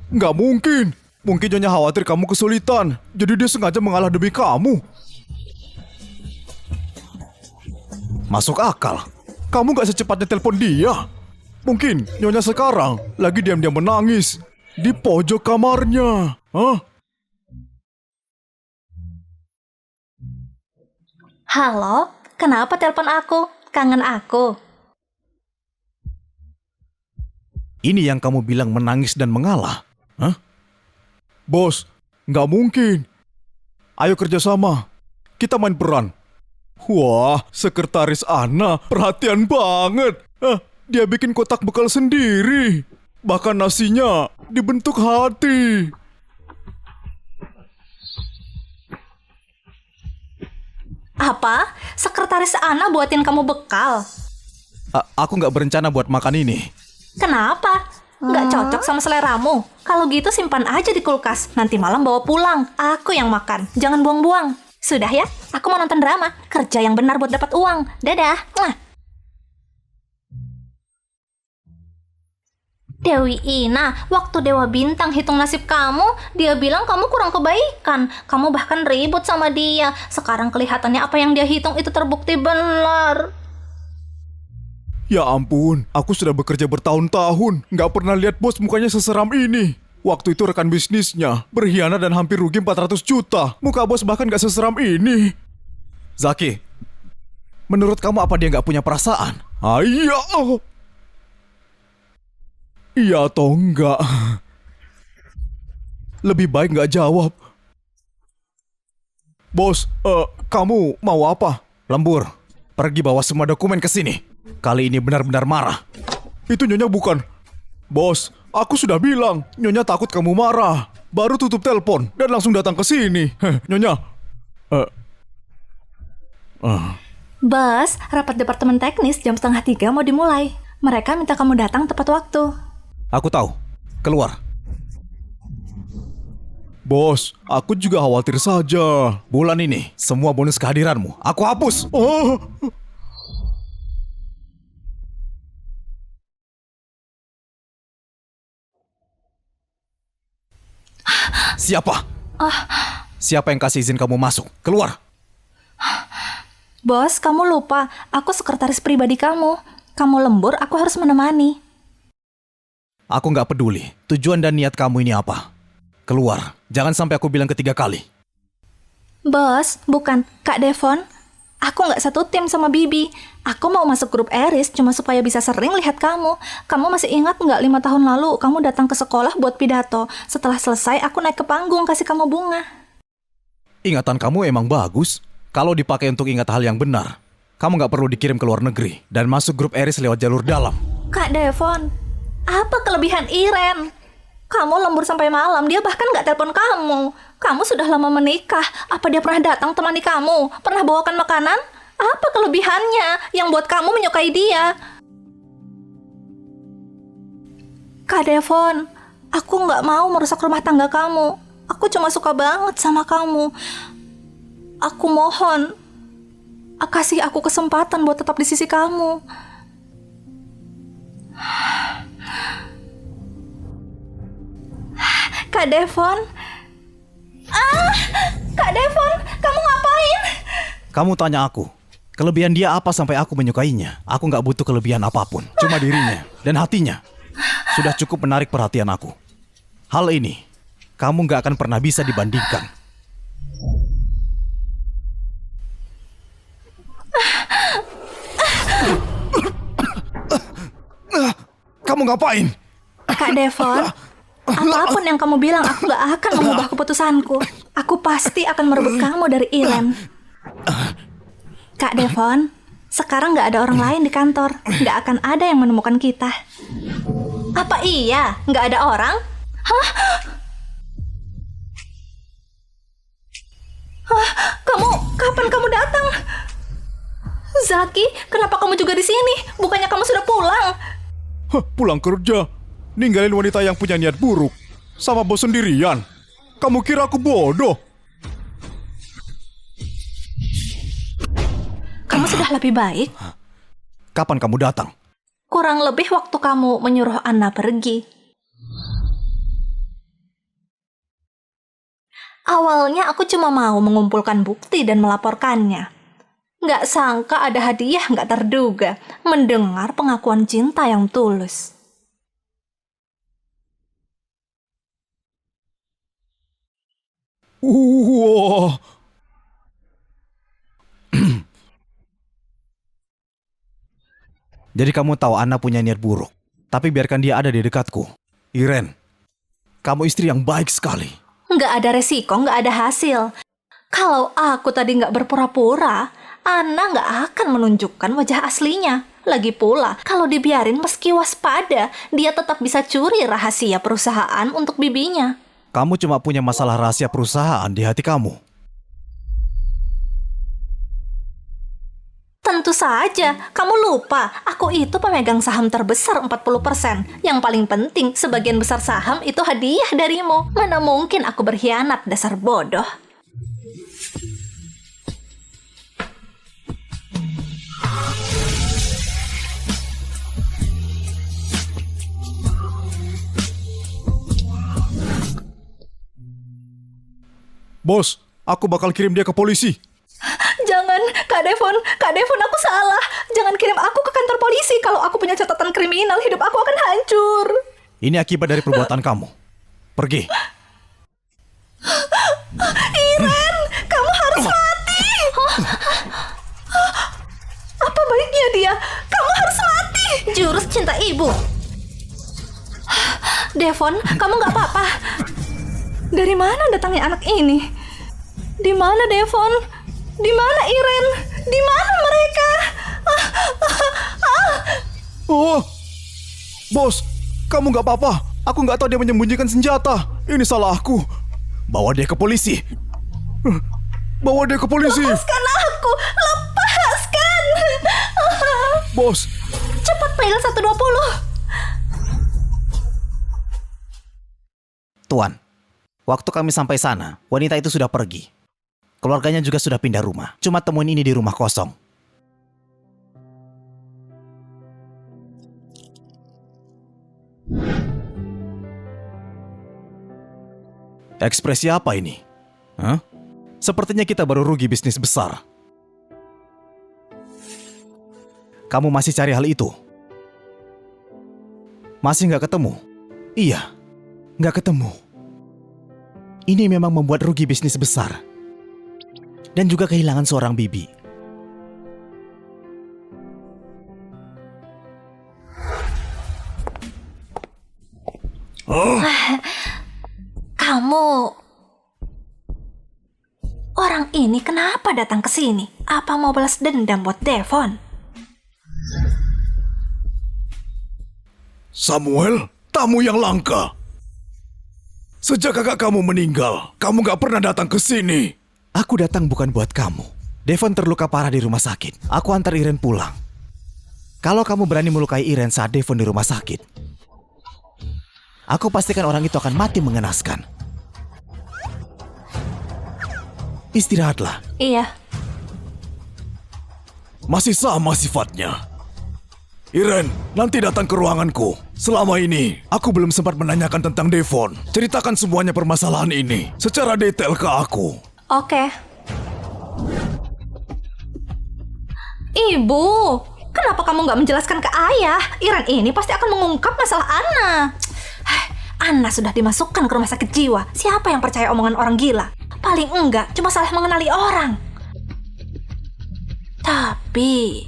nggak mungkin. Mungkin Nyonya khawatir kamu kesulitan, jadi dia sengaja mengalah demi kamu. Masuk akal. Kamu nggak secepatnya telepon dia. Mungkin Nyonya sekarang lagi diam-diam menangis di pojok kamarnya. Hah? Halo, kenapa telepon aku? Kangen aku. Ini yang kamu bilang menangis dan mengalah? Hah? Bos, nggak mungkin. Ayo kerjasama. Kita main peran. Wah, sekretaris Anna perhatian banget. Dia bikin kotak bekal sendiri. Bahkan nasinya dibentuk hati. Apa? Sekretaris Anna buatin kamu bekal? Aku nggak berencana buat makan ini. Kenapa? Nggak cocok sama seleramu? Kalau gitu simpan aja di kulkas. Nanti malam bawa pulang. Aku yang makan. Jangan buang-buang. Sudah ya? Aku mau nonton drama. Kerja yang benar buat dapat uang. Dadah. Mwah. Dewi Ina, waktu Dewa Bintang hitung nasib kamu, dia bilang kamu kurang kebaikan. Kamu bahkan ribut sama dia. Sekarang kelihatannya apa yang dia hitung itu terbukti benar. Ya ampun, aku sudah bekerja bertahun-tahun. Nggak pernah lihat bos mukanya seseram ini. Waktu itu rekan bisnisnya berkhianat dan hampir rugi 400 juta. Muka bos bahkan nggak seseram ini. Zaki, menurut kamu apa dia nggak punya perasaan? Iya. Iya atau enggak? Lebih baik nggak jawab. Bos, kamu mau apa? Lembur, pergi bawa semua dokumen ke sini. kali ini benar-benar marah. Itu Nyonya bukan. Bos, aku sudah bilang, Nyonya takut kamu marah. Baru tutup telepon dan langsung datang ke sini. Nyonya. Bos, rapat departemen teknis jam 2:30 mau dimulai. Mereka minta kamu datang tepat waktu. Aku tahu. Keluar. Bos, aku juga khawatir saja. Bulan ini, semua bonus kehadiranmu aku hapus. Oh, Siapa? Siapa yang kasih izin kamu masuk? Keluar. Bos, kamu lupa, aku sekretaris pribadi kamu. Kamu lembur, aku harus menemani. Aku nggak peduli. Tujuan dan niat kamu ini apa? Keluar. Jangan sampai aku bilang ketiga kali. Bos, bukan, Kak Devon. Aku nggak satu tim sama Bibi. Aku mau masuk grup Eris cuma supaya bisa sering lihat kamu. Kamu masih ingat nggak 5 tahun lalu kamu datang ke sekolah buat pidato? Setelah selesai, aku naik ke panggung kasih kamu bunga. Ingatan kamu emang bagus. Kalau dipakai untuk ingat hal yang benar, kamu nggak perlu dikirim ke luar negeri dan masuk grup Eris lewat jalur dalam. Kak Devon, apa kelebihan Iren? Kamu lembur sampai malam, dia bahkan nggak telepon kamu. Kamu sudah lama menikah, apa dia pernah datang temani kamu? Pernah bawakan makanan? Apa kelebihannya yang buat kamu menyukai dia? Kak Devon, aku nggak mau merusak rumah tangga kamu. Aku cuma suka banget sama kamu. Aku mohon, kasih aku kesempatan buat tetap di sisi kamu. Kak Devon. Kak Devon, kamu ngapain? Kamu tanya aku, kelebihan dia apa sampai aku menyukainya? Aku nggak butuh kelebihan apapun, cuma dirinya dan hatinya. Sudah cukup menarik perhatian aku. Hal ini, kamu nggak akan pernah bisa dibandingkan. kamu ngapain? Kak Devon, apapun yang kamu bilang, aku gak akan mengubah keputusanku. Aku pasti akan merebut kamu dari Iren. Kak Devon, sekarang gak ada orang lain di kantor. Gak akan ada yang menemukan kita. Apa iya? Gak ada orang? Hah? Kapan kamu datang? Zaki, kenapa kamu juga di sini? Bukannya kamu sudah pulang? Pulang kerja. Ninggalin wanita yang punya niat buruk. Sama bos sendirian. Kamu kira aku bodoh? Kamu sudah lebih baik? Kapan kamu datang? Kurang lebih waktu kamu menyuruh Anna pergi. Awalnya aku cuma mau mengumpulkan bukti dan melaporkannya. Nggak sangka ada hadiah nggak terduga, mendengar pengakuan cinta yang tulus. Wah. Jadi kamu tahu Anna punya niat buruk, tapi biarkan dia ada di dekatku. Iren, kamu istri yang baik sekali. Nggak ada resiko, nggak ada hasil. Kalau aku tadi nggak berpura-pura, Anna nggak akan menunjukkan wajah aslinya. Lagi pula, kalau dibiarin meski waspada, dia tetap bisa curi rahasia perusahaan untuk bibinya. Kamu cuma punya masalah rahasia perusahaan di hati kamu. Tentu saja, kamu lupa, aku itu pemegang saham terbesar 40%. Yang paling penting, sebagian besar saham itu hadiah darimu. Mana mungkin aku berkhianat, dasar bodoh. Bos, aku bakal kirim dia ke polisi. Jangan, Kak Devon, aku salah. Jangan kirim aku ke kantor polisi. Kalau aku punya catatan kriminal, hidup aku akan hancur. Ini akibat dari perbuatan kamu. Pergi. Iren, kamu harus mati. Apa baiknya dia? Kamu harus mati. Jurus cinta ibu. Devon, kamu nggak apa-apa. Dari mana datangnya anak ini? Di mana Devon? Di mana Iren? Di mana mereka? Oh, bos, kamu nggak apa-apa. Aku nggak tahu dia menyembunyikan senjata. Ini salah aku. Bawa dia ke polisi. Bawa dia ke polisi. Lepaskan aku! Lepaskan! Bos, Cepat panggil 120. Tuan, waktu kami sampai sana, wanita itu sudah pergi. Keluarganya juga sudah pindah rumah. Cuma temuin ini di rumah kosong. Ekspresi apa ini? Hah? Sepertinya kita baru rugi bisnis besar. Kamu masih cari hal itu? Masih nggak ketemu? Iya, nggak ketemu. Ini memang membuat rugi bisnis besar. Dan juga kehilangan seorang bibi. Kamu... Orang ini kenapa datang ke sini? Apa mau balas dendam buat Devon? Samuel, tamu yang langka. Sejak kakak kamu meninggal, kamu gak pernah datang ke sini. Aku datang bukan buat kamu. Devon terluka parah di rumah sakit. Aku antar Iren pulang. Kalau kamu berani melukai Iren saat Devon di rumah sakit, aku pastikan orang itu akan mati mengenaskan. Istirahatlah. Iya. Masih sama sifatnya. Iren, nanti datang ke ruanganku. Selama ini, aku belum sempat menanyakan tentang Devon. Ceritakan semuanya permasalahan ini secara detail ke aku. Oke. Ibu, kenapa kamu nggak menjelaskan ke ayah? Iren ini pasti akan mengungkap masalah Anna. Anna sudah dimasukkan ke rumah sakit jiwa. Siapa yang percaya omongan orang gila? Paling enggak, cuma salah mengenali orang. Tapi,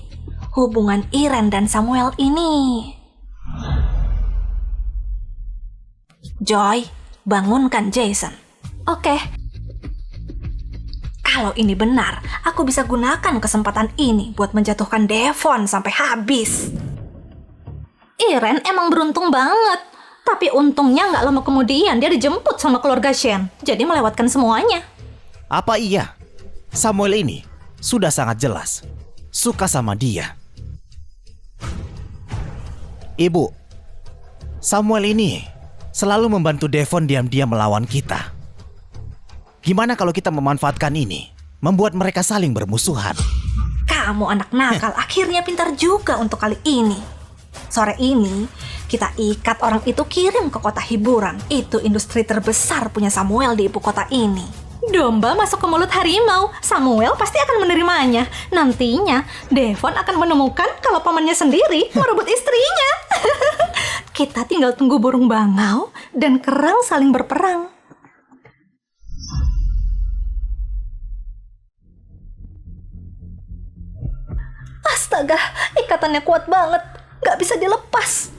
hubungan Iren dan Samuel ini... Joy, bangunkan Jason. Oke. Kalau ini benar, aku bisa gunakan kesempatan ini buat menjatuhkan Devon sampai habis. Iren emang beruntung banget. Tapi untungnya nggak lama kemudian dia dijemput sama keluarga Shane. Jadi melewatkan semuanya. Apa iya? Samuel ini sudah sangat jelas suka sama dia. Ibu, Samuel ini selalu membantu Devon diam-diam melawan kita. Gimana kalau kita memanfaatkan ini, membuat mereka saling bermusuhan? Kamu anak nakal, akhirnya pintar juga untuk kali ini. Sore ini, kita ikat orang itu kirim ke kota hiburan. Itu industri terbesar punya Samuel di ibu kota ini. Domba masuk ke mulut harimau, Samuel pasti akan menerimanya. Nantinya, Devon akan menemukan kalau pamannya sendiri merebut istrinya. Kita tinggal tunggu burung bangau dan kerang saling berperang. Astaga, ikatannya kuat banget. Gak bisa dilepas.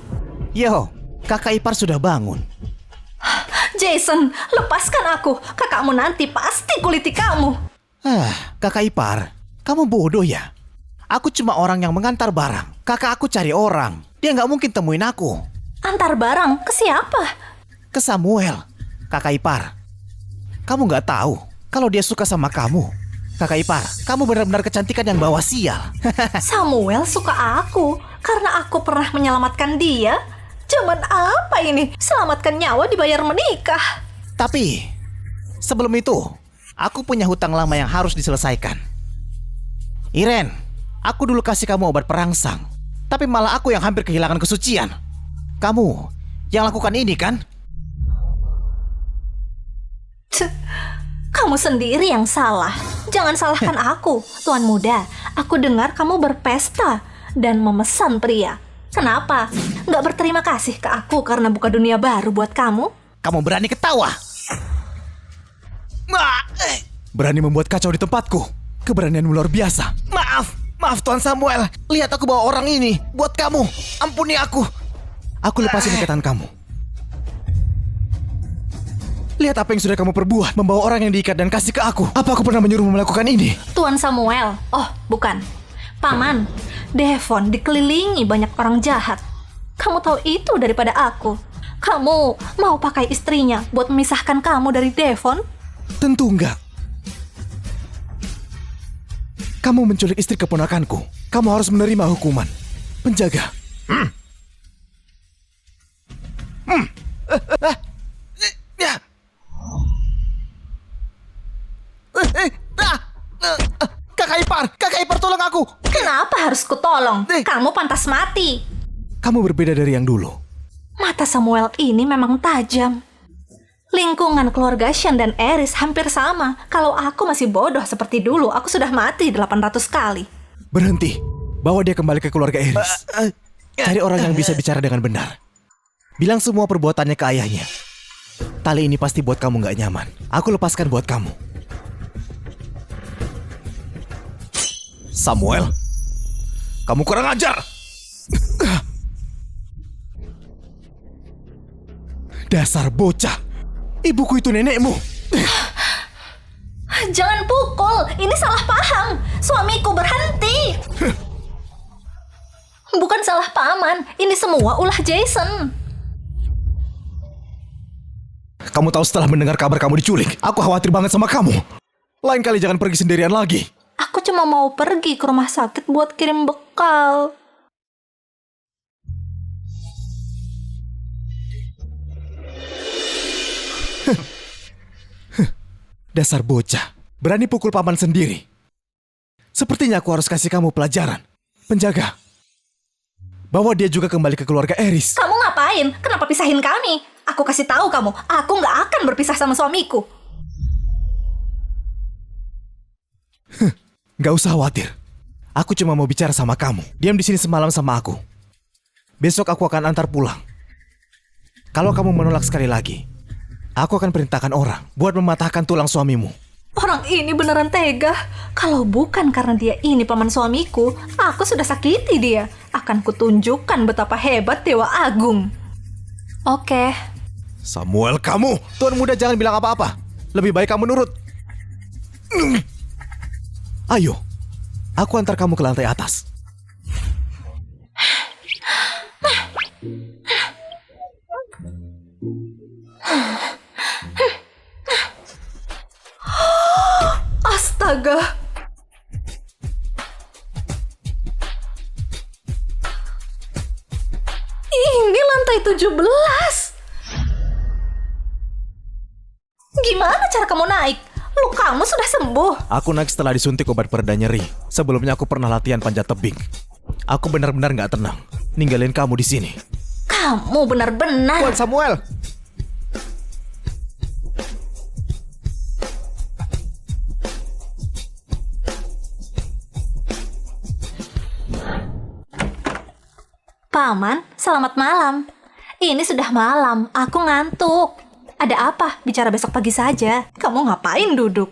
Yo, kakak ipar sudah bangun. Jason, lepaskan aku. Kakakmu nanti pasti kuliti kamu. Kakak ipar, kamu bodoh ya? Aku cuma orang yang mengantar barang. Kakak aku cari orang. Dia nggak mungkin temuin aku. Antar barang ke siapa? Ke Samuel, kakak ipar. Kamu nggak tahu kalau dia suka sama kamu. Kakak ipar, kamu benar-benar kecantikan yang bawa sial. Samuel suka aku karena aku pernah menyelamatkan dia. Cuman apa ini? Selamatkan nyawa dibayar menikah. Tapi, sebelum itu, aku punya hutang lama yang harus diselesaikan. Iren, aku dulu kasih kamu obat perangsang. Tapi malah aku yang hampir kehilangan kesucian. Kamu yang lakukan ini kan? Kamu sendiri yang salah. Jangan salahkan aku, Tuan Muda. Aku dengar kamu berpesta dan memesan pria. Kenapa? Nggak berterima kasih ke aku karena buka dunia baru buat kamu? Kamu berani ketawa? Berani membuat kacau di tempatku. Keberanian luar biasa. Maaf Tuan Samuel. Lihat aku bawa orang ini buat kamu. Ampuni aku. Aku lepasin ikatan kamu. Lihat apa yang sudah kamu perbuat. Membawa orang yang diikat dan kasih ke aku. Apa aku pernah menyuruhmu melakukan ini? Tuan Samuel. Oh, bukan. Paman, Devon dikelilingi banyak orang jahat. Kamu tahu itu daripada aku. Kamu mau pakai istrinya buat memisahkan kamu dari Devon? Tentu enggak. Kamu menculik istri keponakanku. Kamu harus menerima hukuman. Penjaga. Kakak Ipar, tolong aku. Kenapa harus kutolong? Kamu pantas mati. Kamu berbeda dari yang dulu. Mata Samuel ini memang tajam. Lingkungan keluarga Shen dan Eris hampir sama. Kalau aku masih bodoh seperti dulu, aku sudah mati 800 kali. Berhenti. Bawa dia kembali ke keluarga Eris. Cari orang yang bisa bicara dengan benar. Bilang semua perbuatannya ke ayahnya. Tali ini pasti buat kamu gak nyaman. Aku lepaskan buat kamu. Samuel, kamu kurang ajar. Dasar bocah. Ibuku itu nenekmu. Jangan pukul, ini salah paham. Suamiku berhenti. Bukan salah paman, ini semua ulah Jason. Kamu tahu setelah mendengar kabar kamu diculik, aku khawatir banget sama kamu. Lain kali jangan pergi sendirian lagi. Aku cuma mau pergi ke rumah sakit buat kirim bekal. Dasar bocah, berani pukul paman sendiri. Sepertinya aku harus kasih kamu pelajaran. Penjaga, bawa dia juga kembali ke keluarga Eris. Kamu ngapain? Kenapa pisahin kami? Aku kasih tahu kamu, aku nggak akan berpisah sama suamiku. Gak usah khawatir. Aku cuma mau bicara sama kamu. Diam di sini semalam sama aku. Besok aku akan antar pulang. Kalau kamu menolak sekali lagi, aku akan perintahkan orang buat mematahkan tulang suamimu. Orang ini beneran tega. Kalau bukan karena dia ini paman suamiku, aku sudah sakiti dia. Akan kutunjukkan betapa hebat Dewa Agung. Oke. Samuel, kamu. Tuan muda jangan bilang apa-apa. Lebih baik kamu nurut. Ayo, aku antar kamu ke lantai atas. Astaga. Ini lantai 17. Gimana cara kamu naik? Lukamu sudah sembuh. Aku naik setelah disuntik obat pereda nyeri. Sebelumnya aku pernah latihan panjat tebing. Aku benar-benar gak tenang ninggalin kamu di sini. Kamu benar-benar. Tuan Samuel. Paman, selamat malam. Ini sudah malam, aku ngantuk. Ada apa? Bicara besok pagi saja. Kamu ngapain duduk?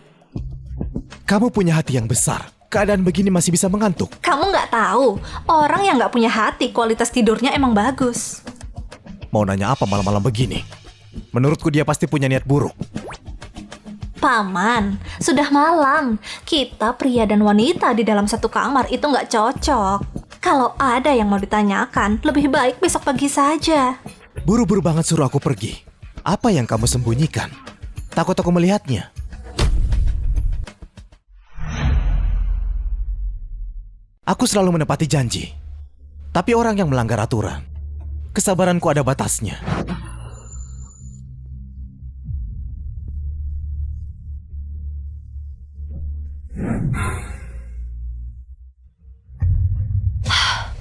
Kamu punya hati yang besar. Keadaan begini masih bisa mengantuk. Kamu nggak tahu, orang yang nggak punya hati kualitas tidurnya emang bagus. Mau nanya apa malam-malam begini? Menurutku dia pasti punya niat buruk. Paman, sudah malam. Kita pria dan wanita di dalam satu kamar itu nggak cocok. Kalau ada yang mau ditanyakan, lebih baik besok pagi saja. Buru-buru banget suruh aku pergi. Apa yang kamu sembunyikan? Takut aku melihatnya. Aku selalu menepati janji. Tapi orang yang melanggar aturan, kesabaranku ada batasnya.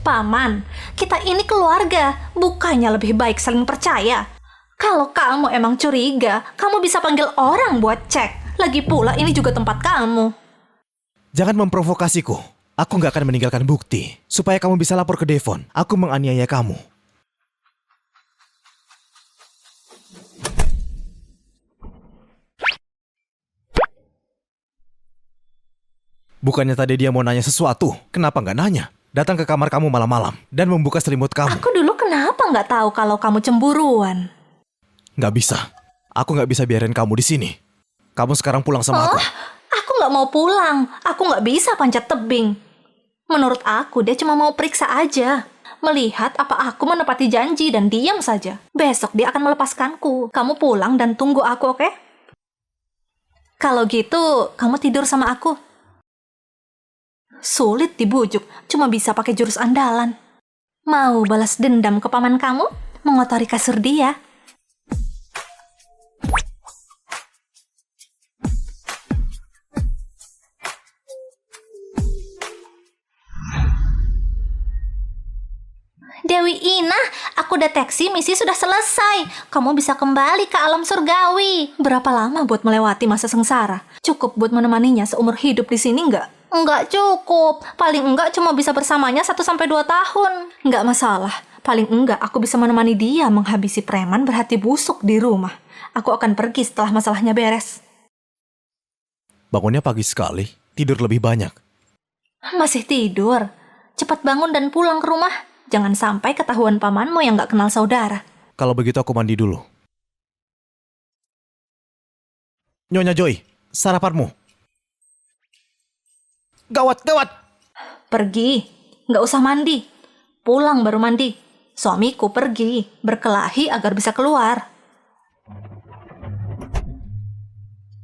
Paman, kita ini keluarga, bukannya lebih baik saling percaya. Kalau kamu emang curiga, kamu bisa panggil orang buat cek. Lagi pula ini juga tempat kamu. Jangan memprovokasiku. Aku gak akan meninggalkan bukti. Supaya kamu bisa lapor ke Devon. Aku menganiaya kamu. Bukannya tadi dia mau nanya sesuatu. Kenapa gak nanya? Datang ke kamar kamu malam-malam dan membuka selimut kamu. Aku dulu kenapa nggak tahu kalau kamu cemburuan? Gak bisa. Aku gak bisa biarin kamu di sini. Kamu sekarang pulang sama aku. Aku nggak mau pulang. Aku nggak bisa panjat tebing. Menurut aku, dia cuma mau periksa aja. Melihat apa aku menepati janji dan diam saja. Besok dia akan melepaskanku. Kamu pulang dan tunggu aku, oke? Kalau gitu, kamu tidur sama aku. Sulit dibujuk, cuma bisa pakai jurus andalan. Mau balas dendam ke paman kamu? Mengotori kasur dia. Dewi Ina, aku deteksi misi sudah selesai. Kamu bisa kembali ke alam surgawi. Berapa lama buat melewati masa sengsara? Cukup buat menemaninya seumur hidup di sini nggak? Enggak cukup. Paling enggak cuma bisa bersamanya 1-2 tahun. Nggak masalah. Paling enggak aku bisa menemani dia menghabisi preman berhati busuk di rumah. Aku akan pergi setelah masalahnya beres. Bangunnya pagi sekali, tidur lebih banyak. Masih tidur? Cepat bangun dan pulang ke rumah. Jangan sampai ketahuan pamanmu yang nggak kenal saudara. Kalau begitu aku mandi dulu. Nyonya Joy, sarapanmu. Gawat, gawat! Pergi. Nggak usah mandi. Pulang baru mandi. Suamiku pergi. Berkelahi agar bisa keluar.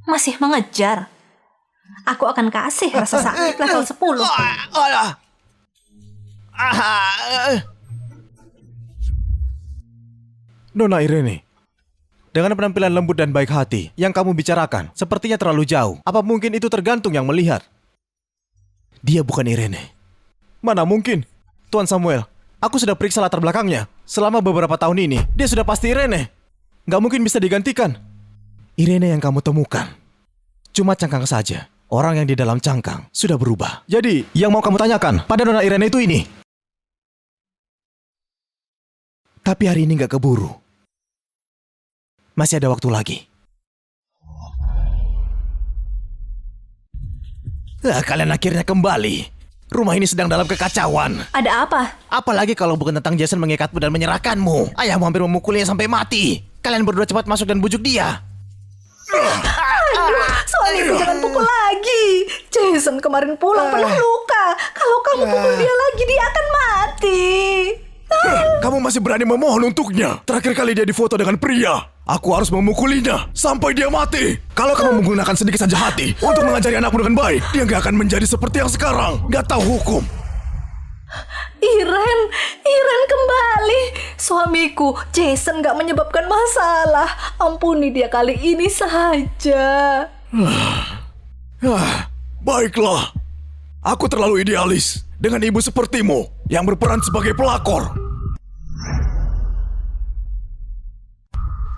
Masih mengejar. Aku akan kasih rasa sakit level 10. Nona Irene, dengan penampilan lembut dan baik hati yang kamu bicarakan, sepertinya terlalu jauh. Apa mungkin itu tergantung yang melihat? Dia bukan Irene. Mana mungkin? Tuan Samuel, aku sudah periksa latar belakangnya. Selama beberapa tahun ini, dia sudah pasti Irene. Gak mungkin bisa digantikan. Irene yang kamu temukan cuma cangkang saja. Orang yang di dalam cangkang sudah berubah. Jadi, yang mau kamu tanyakan pada Nona Irene itu ini. Tapi hari ini gak keburu. Masih ada waktu lagi. Kalian akhirnya kembali. Rumah ini sedang dalam kekacauan. Ada apa? Apalagi kalau bukan tentang Jason mengikatmu dan menyerahkanmu. Ayahmu hampir memukulnya sampai mati. Kalian berdua cepat masuk dan bujuk dia. Suamiku jangan pukul lagi. Jason kemarin pulang penuh luka. Kalau kamu pukul dia lagi, dia akan mati. Kamu masih berani memohon untuknya. Terakhir kali dia difoto dengan pria. Aku harus memukulinya sampai dia mati. Kalau kamu menggunakan sedikit saja hati untuk mengajari anakmu dengan baik, dia nggak akan menjadi seperti yang sekarang. Nggak tahu hukum. Iren kembali. Suamiku, Jason gak menyebabkan masalah. Ampuni dia kali ini saja. Baiklah. Aku terlalu idealis dengan ibu sepertimu yang berperan sebagai pelakor.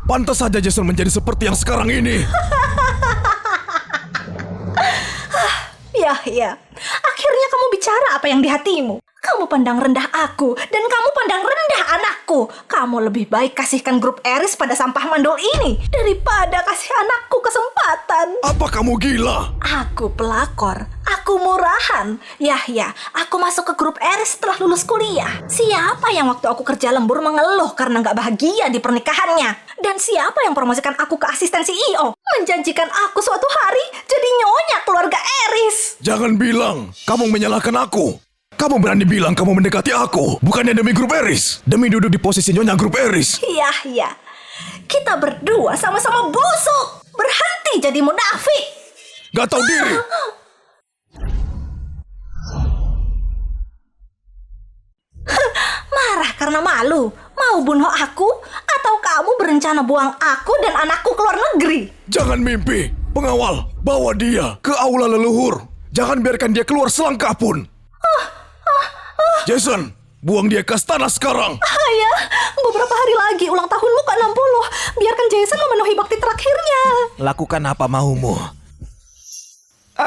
Pantas saja Jason menjadi seperti yang sekarang ini. Ya. Akhirnya kamu bicara apa yang di hatimu. Kamu pandang rendah aku, dan kamu pandang rendah anakku. Kamu lebih baik kasihkan grup Eris pada sampah mandul ini daripada kasih anakku kesempatan. Apa kamu gila? Aku pelakor, aku murahan. Ya, aku masuk ke grup Eris setelah lulus kuliah. Siapa yang waktu aku kerja lembur mengeluh karena gak bahagia di pernikahannya? Dan siapa yang promosikan aku ke asisten CEO? Menjanjikan aku suatu hari jadi nyonya keluarga Eris. Jangan bilang kamu menyalahkan aku. Kamu berani bilang kamu mendekati aku, bukannya demi grup Eris, demi duduk di posisi nyonya grup Eris. Ya. Kita berdua sama-sama busuk. Berhenti jadi munafik. Gak tahu diri. Marah karena malu? Mau bunuh aku? Atau kamu berencana buang aku dan anakku ke luar negeri? Jangan mimpi. Pengawal, bawa dia ke aula leluhur. Jangan biarkan dia keluar selangkah pun. Jason, buang dia ke istana sekarang. Ayah, beberapa hari lagi ulang tahunmu ke-60. Biarkan Jason memenuhi bakti terakhirnya. Lakukan apa maumu.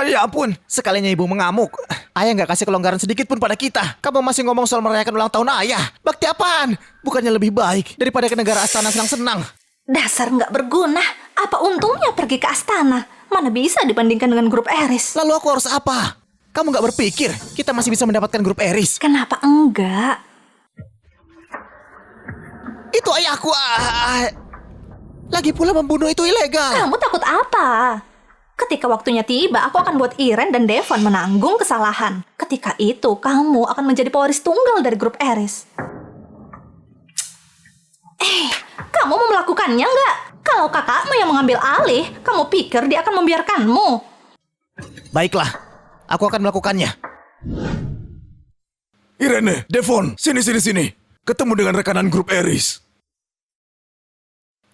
Ya ampun, sekalinya ibu mengamuk. Ayah nggak kasih kelonggaran sedikit pun pada kita. Kamu masih ngomong soal merayakan ulang tahun ayah. Bakti apaan? Bukannya lebih baik daripada ke negara Astana senang-senang. Dasar nggak berguna. Apa untungnya pergi ke Astana? Mana bisa dibandingkan dengan grup Eris? Lalu aku harus apa? Kamu nggak berpikir kita masih bisa mendapatkan grup Eris? Kenapa enggak? Itu ayahku. Lagi pula membunuh itu ilegal. Kamu takut apa? Ketika waktunya tiba, aku akan buat Iren dan Devon menanggung kesalahan. Ketika itu, kamu akan menjadi pewaris tunggal dari grup Eris. Kamu mau melakukannya nggak? Kalau kakakmu yang mengambil alih, kamu pikir dia akan membiarkanmu? Baiklah, aku akan melakukannya. Irene, Devon, sini. Ketemu dengan rekanan grup Eris.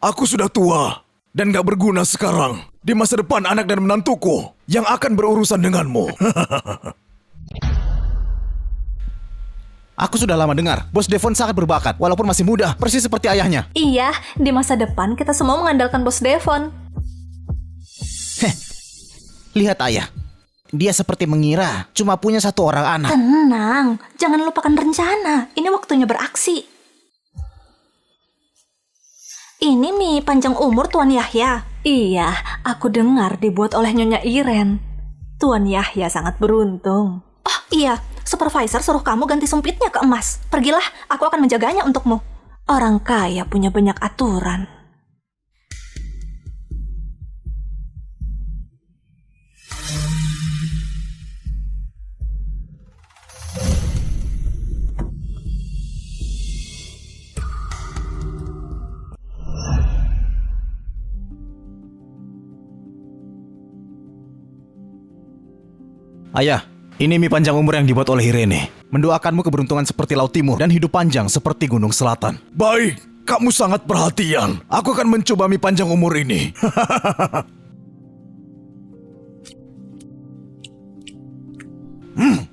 Aku sudah tua dan gak berguna sekarang. Di masa depan anak dan menantuku yang akan berurusan denganmu. Aku sudah lama dengar, Bos Devon sangat berbakat, walaupun masih muda, persis seperti ayahnya. Iya, di masa depan kita semua mengandalkan Bos Devon. Lihat ayah, dia seperti mengira cuma punya satu orang anak. Tenang, jangan lupakan rencana. Ini waktunya beraksi. Ini mie panjang umur Tuan Yahya. Iya, aku dengar dibuat oleh Nyonya Iren. Tuan Yahya sangat beruntung. Oh iya, supervisor suruh kamu ganti sumpitnya ke emas. Pergilah, aku akan menjaganya untukmu. Orang kaya punya banyak aturan. Ayah, ini mie panjang umur yang dibuat oleh Irene. Mendoakanmu keberuntungan seperti Laut Timur dan hidup panjang seperti Gunung Selatan. Baik, kamu sangat perhatian. Aku akan mencoba mie panjang umur ini.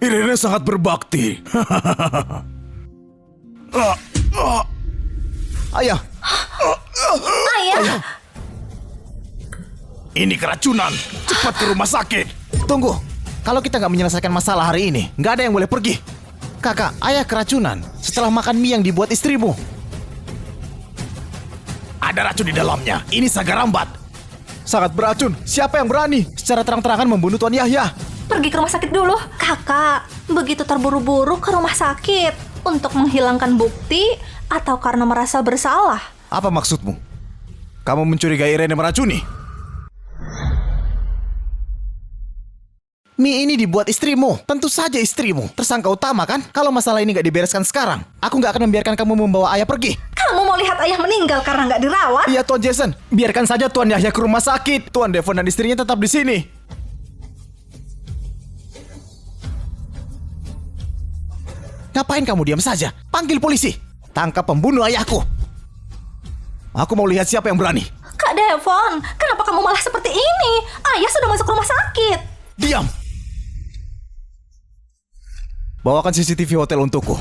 Irene sangat berbakti. Ayah, Ayah, Ini keracunan. Cepat ke rumah sakit. tunggu. Kalau kita nggak menyelesaikan masalah hari ini, nggak ada yang boleh pergi. Kakak, ayah keracunan setelah makan mie yang dibuat istrimu. Ada racun di dalamnya. Ini Sagarambat. Sangat beracun. Siapa yang berani secara terang-terangan membunuh Tuan Yahya? pergi ke rumah sakit dulu. Kakak, begitu terburu-buru ke rumah sakit untuk menghilangkan bukti atau karena merasa bersalah? Apa maksudmu? Kamu mencurigai Irene meracuni? Mie ini dibuat istrimu. Tentu saja istrimu. Tersangka utama kan? Kalau masalah ini nggak dibereskan sekarang, aku nggak akan membiarkan kamu membawa ayah pergi. Kamu mau lihat ayah meninggal karena nggak dirawat? Iya, Tuan Jason. Biarkan saja Tuan Yahya ke rumah sakit. Tuan Devon dan istrinya tetap di sini. Ngapain kamu diam saja? Panggil polisi. Tangkap pembunuh ayahku. Aku mau lihat siapa yang berani. Kak Devon, kenapa kamu malah seperti ini? Ayah sudah masuk rumah sakit. Diam. Bawakan CCTV hotel untukku.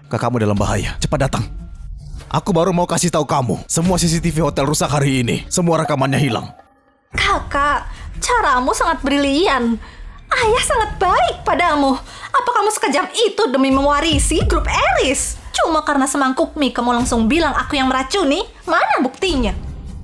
Kakakmu dalam bahaya. Cepat datang. Aku baru mau kasih tahu kamu. Semua CCTV hotel rusak hari ini. Semua rekamannya hilang. Kakak, caramu sangat brilian. Ayah sangat baik padamu. Apa kamu sekejam itu demi mewarisi grup Eris? Cuma karena semangkuk mie kamu langsung bilang aku yang meracuni? Mana buktinya?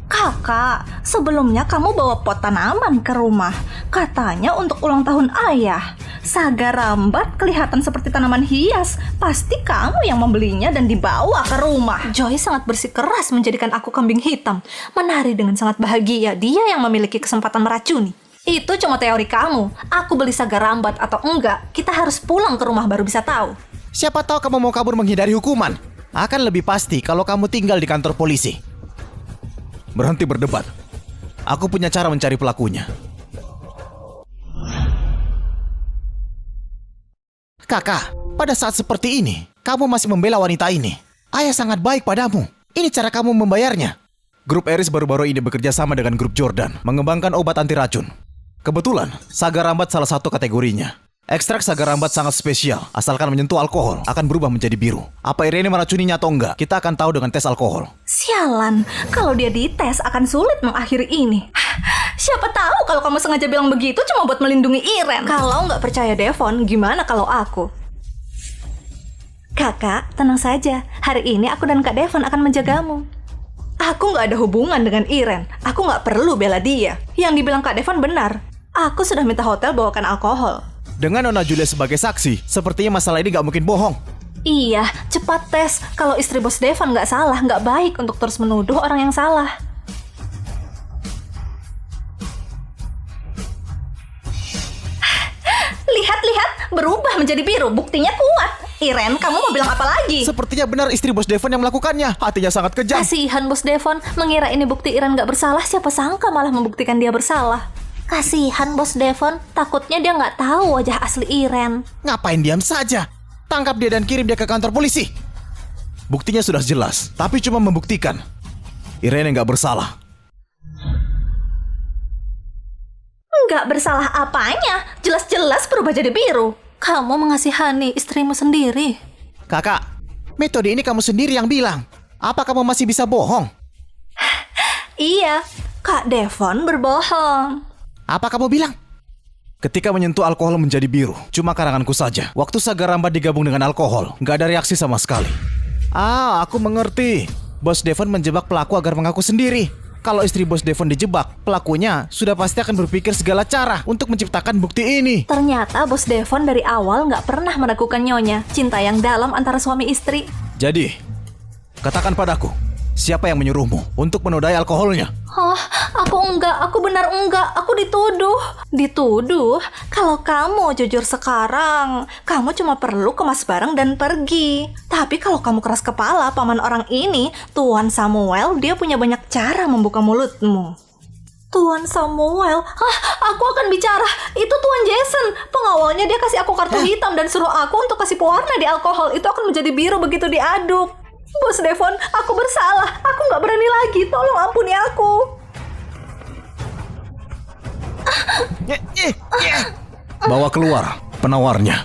Kakak, sebelumnya kamu bawa pot tanaman ke rumah. Katanya untuk ulang tahun ayah. Sagarambat kelihatan seperti tanaman hias. Pasti kamu yang membelinya dan dibawa ke rumah. Joy sangat bersikeras menjadikan aku kambing hitam. Menari dengan sangat bahagia. Dia yang memiliki kesempatan meracuni. Itu cuma teori kamu. Aku beli Sagarambat atau enggak, kita harus pulang ke rumah baru bisa tahu. Siapa tahu kamu mau kabur menghindari hukuman. Akan lebih pasti kalau kamu tinggal di kantor polisi. Berhenti berdebat. Aku punya cara mencari pelakunya. Kakak, pada saat seperti ini, kamu masih membela wanita ini. Ayah sangat baik padamu. Ini cara kamu membayarnya. Grup Eris baru-baru ini bekerja sama dengan grup Jordan, mengembangkan obat anti racun. Kebetulan, Sagarambat salah satu kategorinya. Ekstrak Sagarambat sangat spesial, asalkan menyentuh alkohol, akan berubah menjadi biru. Apa Irene meracuninya atau enggak, kita akan tahu dengan tes alkohol. Sialan, kalau dia dites akan sulit mengakhiri ini. Siapa tahu kalau kamu sengaja bilang begitu cuma buat melindungi Iren. Kalau nggak percaya Devon, gimana kalau aku? Kakak, tenang saja. Hari ini aku dan Kak Devon akan menjagamu. Aku nggak ada hubungan dengan Iren. Aku nggak perlu bela dia. Yang dibilang Kak Devon benar. Aku sudah minta hotel bawakan alkohol. Dengan Nona Julia sebagai saksi, sepertinya masalah ini nggak mungkin bohong. Iya, cepat tes. Kalau istri bos Devon nggak salah, nggak baik untuk terus menuduh orang yang salah. Lihat, berubah menjadi biru. Buktinya kuat. Iren, kamu mau bilang apa lagi? Sepertinya benar istri Bos Devon yang melakukannya. Hatinya sangat kejam. Kasihan Bos Devon, mengira ini bukti Iren gak bersalah, siapa sangka malah membuktikan dia bersalah. Kasihan Bos Devon, takutnya dia nggak tahu wajah asli Iren. Ngapain diam saja? Tangkap dia dan kirim dia ke kantor polisi. Buktinya sudah jelas, tapi cuma membuktikan Irene nggak bersalah. Nggak bersalah apanya? Jelas-jelas berubah jadi biru. Kamu mengasihani istrimu sendiri. Kakak, metode ini kamu sendiri yang bilang. Apa kamu masih bisa bohong? Iya, Kak Devon berbohong. Apa kamu bilang? Ketika menyentuh alkohol menjadi biru, cuma karanganku saja. Waktu Saga Rambat digabung dengan alkohol, nggak ada reaksi sama sekali. Ah, aku mengerti. Bos Devon menjebak pelaku agar mengaku sendiri. Kalau istri Bos Devon dijebak, pelakunya sudah pasti akan berpikir segala cara untuk menciptakan bukti ini. Ternyata Bos Devon dari awal nggak pernah meragukan Nyonya. Cinta yang dalam antara suami istri. Jadi, katakan padaku, siapa yang menyuruhmu untuk menodai alkoholnya? Hah, aku benar enggak, aku dituduh. Dituduh? Kalau kamu jujur sekarang, kamu cuma perlu kemas barang dan pergi. Tapi kalau kamu keras kepala, paman orang ini, Tuan Samuel, dia punya banyak cara membuka mulutmu. Tuan Samuel? Hah, aku akan bicara. Itu Tuan Jason. Pengawalnya dia kasih aku kartu hitam dan suruh aku untuk kasih pewarna di alkohol. Itu akan menjadi biru begitu diaduk. Bos Devon, aku bersalah. Aku nggak berani lagi. Tolong ampuni aku. Bawa keluar penawarnya.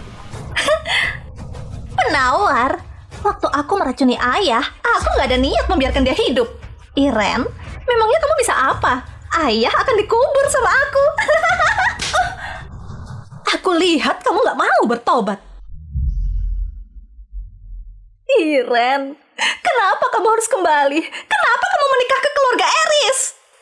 Penawar? Waktu aku meracuni ayah, aku nggak ada niat membiarkan dia hidup. Iren, memangnya kamu bisa apa? Ayah akan dikubur sama aku. Aku lihat kamu nggak mau bertobat. Iren, kenapa kamu harus kembali? Kenapa kamu menikah ke keluarga Eris?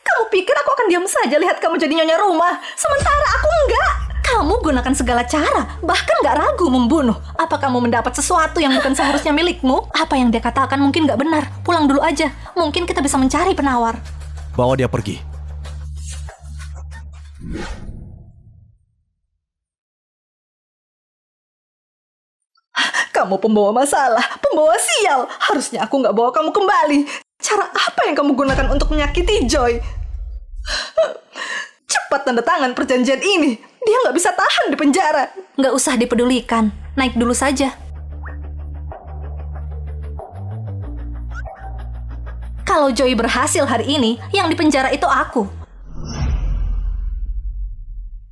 Kamu pikir aku akan diam saja lihat kamu jadi nyonya rumah, sementara aku enggak? Kamu gunakan segala cara, bahkan gak ragu membunuh. Apa kamu mendapat sesuatu yang bukan seharusnya milikmu? Apa yang dia katakan mungkin gak benar. Pulang dulu aja, mungkin kita bisa mencari penawar. Bawa dia pergi. Kamu pembawa masalah, pembawa sial. Harusnya aku gak bawa kamu kembali. Cara apa yang kamu gunakan untuk menyakiti Joy? Cepat tanda tangan perjanjian ini. Dia nggak bisa tahan di penjara. Nggak usah dipedulikan. Naik dulu saja. Kalau Joy berhasil hari ini, yang di penjara itu aku.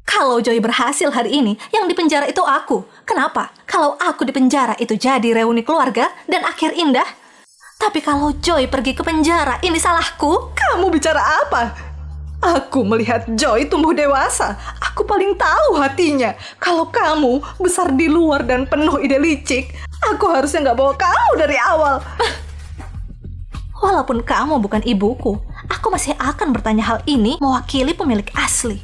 Kalau Joy berhasil hari ini, yang di penjara itu aku. Kenapa? Kalau aku di penjara itu jadi reuni keluarga dan akhir indah. Tapi kalau Joy pergi ke penjara, ini salahku? Kamu bicara apa? Aku melihat Joy tumbuh dewasa. Aku paling tahu hatinya. Kalau kamu besar di luar dan penuh ide licik, aku harusnya nggak bawa kamu dari awal. Walaupun kamu bukan ibuku, aku masih akan bertanya hal ini mewakili pemilik asli.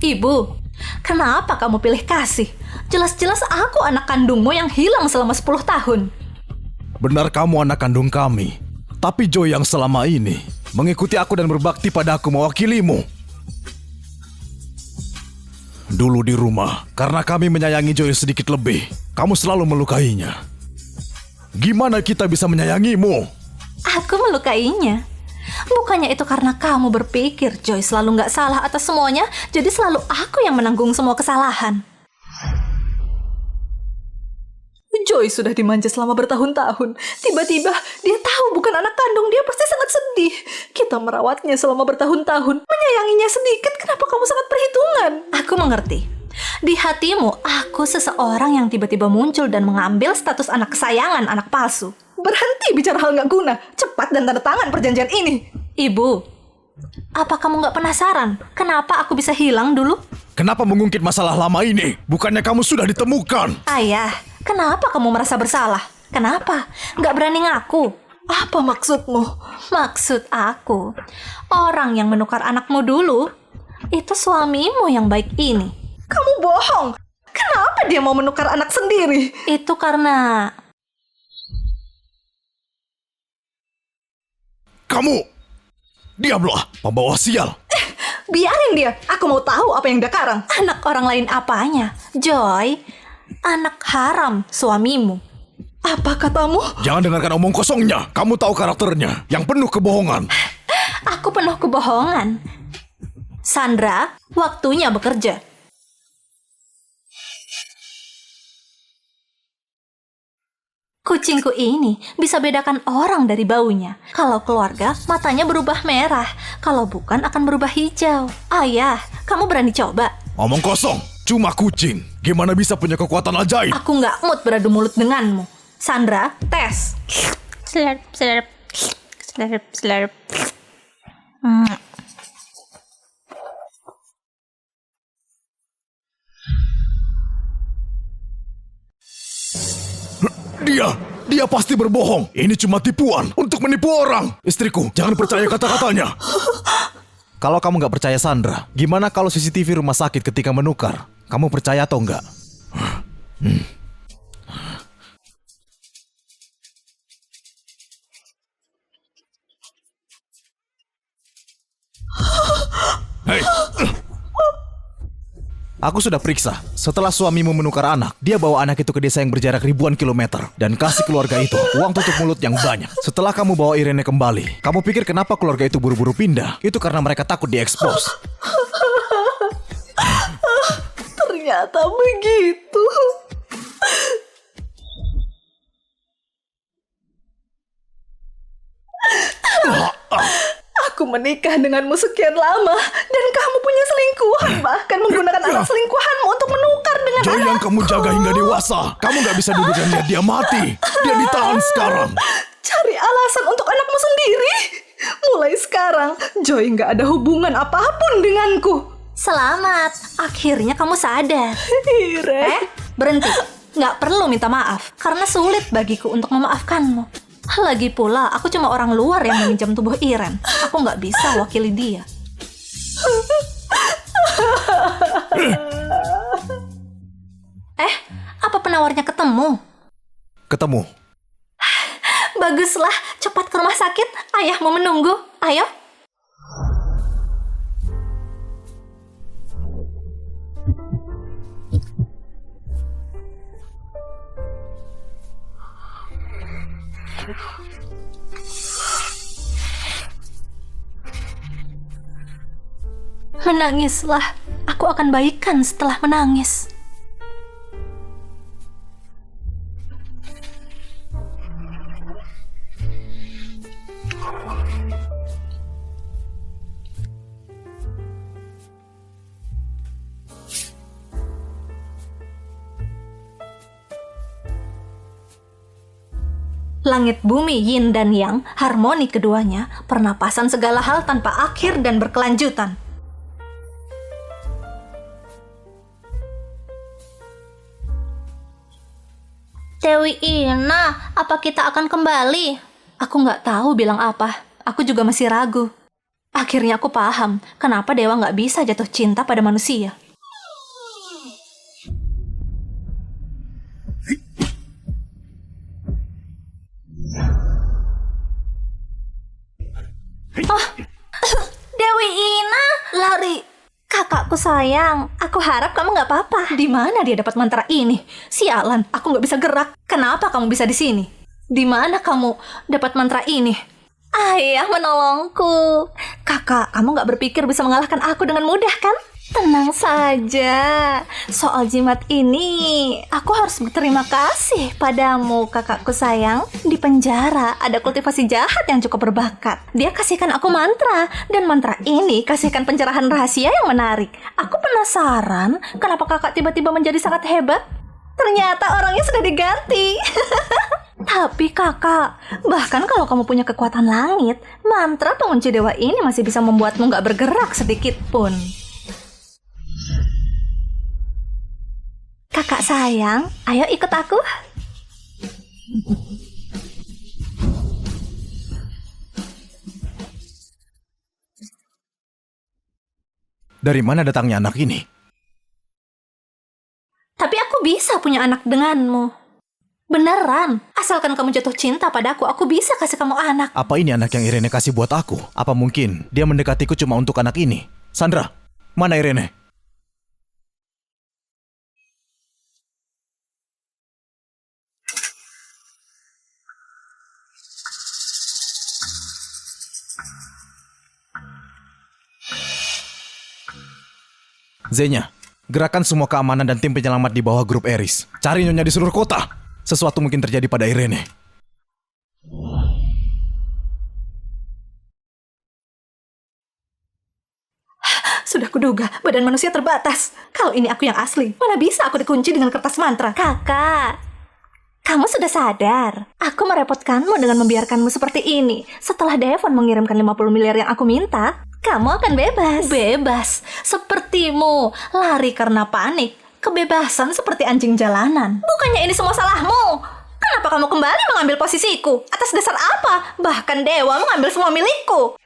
Ibu, kenapa kamu pilih Kasih? Jelas-jelas aku anak kandungmu yang hilang selama 10 tahun. Benar kamu anak kandung kami. Tapi Joy yang selama ini mengikuti aku dan berbakti pada aku mewakilimu. Dulu di rumah, karena kami menyayangi Joy sedikit lebih, kamu selalu melukainya. Gimana kita bisa menyayangimu? Aku melukainya. Bukannya itu karena kamu berpikir Joy selalu nggak salah atas semuanya, jadi selalu aku yang menanggung semua kesalahan. Joy sudah dimanja selama bertahun-tahun. Tiba-tiba dia tahu bukan anak kandung, dia pasti sangat sedih. Kita merawatnya selama bertahun-tahun, menyayanginya sedikit, kenapa kamu sangat perhitungan? Aku mengerti. Di hatimu, aku seseorang yang tiba-tiba muncul dan mengambil status anak kesayangan, anak palsu. Berhenti bicara hal nggak guna. Cepat dan tanda tangan perjanjian ini. Ibu, apa kamu nggak penasaran? Kenapa aku bisa hilang dulu? Kenapa mengungkit masalah lama ini? Bukannya kamu sudah ditemukan? Ayah, kenapa kamu merasa bersalah? Kenapa? Nggak berani ngaku? Apa maksudmu? Maksud aku, orang yang menukar anakmu dulu, itu suamimu yang baik ini. Kamu bohong. Kenapa dia mau menukar anak sendiri? Itu karena... Kamu! Diamlah, pembawa sial! Biarin dia, aku mau tahu apa yang dia karang. Anak orang lain apanya? Joy, anak haram suamimu. Apa katamu? Jangan dengarkan omong kosongnya. Kamu tahu karakternya, yang penuh kebohongan. Aku penuh kebohongan. Sandra, waktunya bekerja. Kucingku ini bisa bedakan orang dari baunya. Kalau keluarga, matanya berubah merah. Kalau bukan, akan berubah hijau. Ayah, kamu berani coba? Omong kosong, cuma kucing. Gimana bisa punya kekuatan ajaib? Aku nggak mood beradu mulut denganmu. Sandra, tes. Slurp, slurp, slurp, slurp. Dia pasti berbohong. Ini cuma tipuan untuk menipu orang. Istriku, jangan percaya kata-katanya. Kalau kamu nggak percaya Sandra, gimana kalau CCTV rumah sakit ketika menukar? Kamu percaya atau enggak? Hei, Aku sudah periksa. Setelah suamimu menukar anak, dia bawa anak itu ke desa yang berjarak ribuan kilometer dan kasih keluarga itu uang tutup mulut yang banyak. Setelah kamu bawa Irene kembali, kamu pikir kenapa keluarga itu buru-buru pindah? Itu karena mereka takut diekspos. Ternyata begitu. Aku menikah denganmu sekian lama dan kamu punya selingkuhan, bahkan menggunakan anak selingkuhanmu untuk menukar dengan Joy yang kamu jaga hingga dewasa. Kamu nggak bisa duduk dan lihat dia mati. Dia ditahan sekarang. Cari alasan untuk anakmu sendiri. Mulai sekarang, Joy nggak ada hubungan apapun denganku. Selamat, akhirnya kamu sadar. Ire. Berhenti. Nggak perlu minta maaf, karena sulit bagiku untuk memaafkanmu. Lagi pula, aku cuma orang luar yang meminjam tubuh Iren. Aku nggak bisa wakili dia. Apa penawarnya ketemu? Ketemu. Baguslah, cepat ke rumah sakit. Ayah mau menunggu. Ayo. Menangislah. Aku akan baikan setelah menangis. Langit bumi yin dan yang, harmoni keduanya, pernapasan segala hal tanpa akhir dan berkelanjutan. Dewi Ina, apa kita akan kembali? Aku nggak tahu bilang apa. Aku juga masih ragu. Akhirnya aku paham kenapa Dewa nggak bisa jatuh cinta pada manusia. Oh, Dewi Ina, lari. Kakakku sayang, aku harap kamu nggak apa-apa. Di mana dia dapat mantra ini? Sialan, aku nggak bisa gerak. Kenapa kamu bisa di sini? Di mana kamu dapat mantra ini? Ayah menolongku. Kakak, kamu nggak berpikir bisa mengalahkan aku dengan mudah kan? Tenang saja. Soal jimat ini, aku harus berterima kasih padamu, kakakku sayang. Di penjara ada kultivasi jahat yang cukup berbakat. Dia kasihkan aku mantra, dan mantra ini kasihkan pencerahan rahasia yang menarik. Aku penasaran, kenapa kakak tiba-tiba menjadi sangat hebat? Ternyata orangnya sudah diganti. Tapi kakak, bahkan kalau kamu punya kekuatan langit, mantra pengunci dewa ini masih bisa membuatmu nggak bergerak sedikit pun. Kakak sayang, ayo ikut aku. Dari mana datangnya anak ini? Tapi aku bisa punya anak denganmu. Beneran, asalkan kamu jatuh cinta padaku, aku bisa kasih kamu anak. Apa ini anak yang Irene kasih buat aku? Apa mungkin dia mendekatiku cuma untuk anak ini? Sandra, mana Irene? Zenya, gerakan semua keamanan dan tim penyelamat di bawah grup Eris. Cari nyonya di seluruh kota. Sesuatu mungkin terjadi pada Irene. Sudah kuduga, badan manusia terbatas. Kalau ini aku yang asli, mana bisa aku dikunci dengan kertas mantra? Kakak, kamu sudah sadar? Aku merepotkanmu dengan membiarkanmu seperti ini. Setelah Devon mengirimkan 50 miliar yang aku minta, kamu akan bebas. Bebas, sepertimu. Lari karena panik. Kebebasan seperti anjing jalanan. Bukannya ini semua salahmu. Kenapa kamu kembali mengambil posisiku? Atas dasar apa? Bahkan dewa mengambil semua milikku.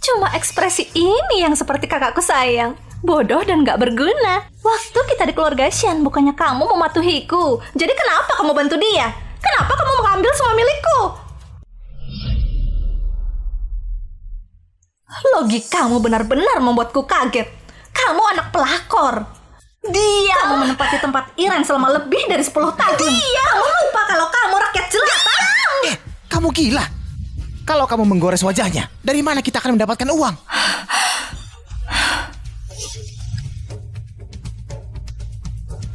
Cuma ekspresi ini yang seperti kakakku sayang. Bodoh dan gak berguna. Waktu kita di keluarga Shen, bukannya kamu mematuhiku. Jadi kenapa kamu bantu dia? Kenapa kamu mengambil semua milikku? Logikamu benar-benar membuatku kaget. Kamu anak pelakor. Dia kamu menempati tempat Iren selama lebih dari 10 tahun. Dia kamu lupa kalau kamu rakyat jelata. Kamu gila. Kalau kamu menggores wajahnya, dari mana kita akan mendapatkan uang?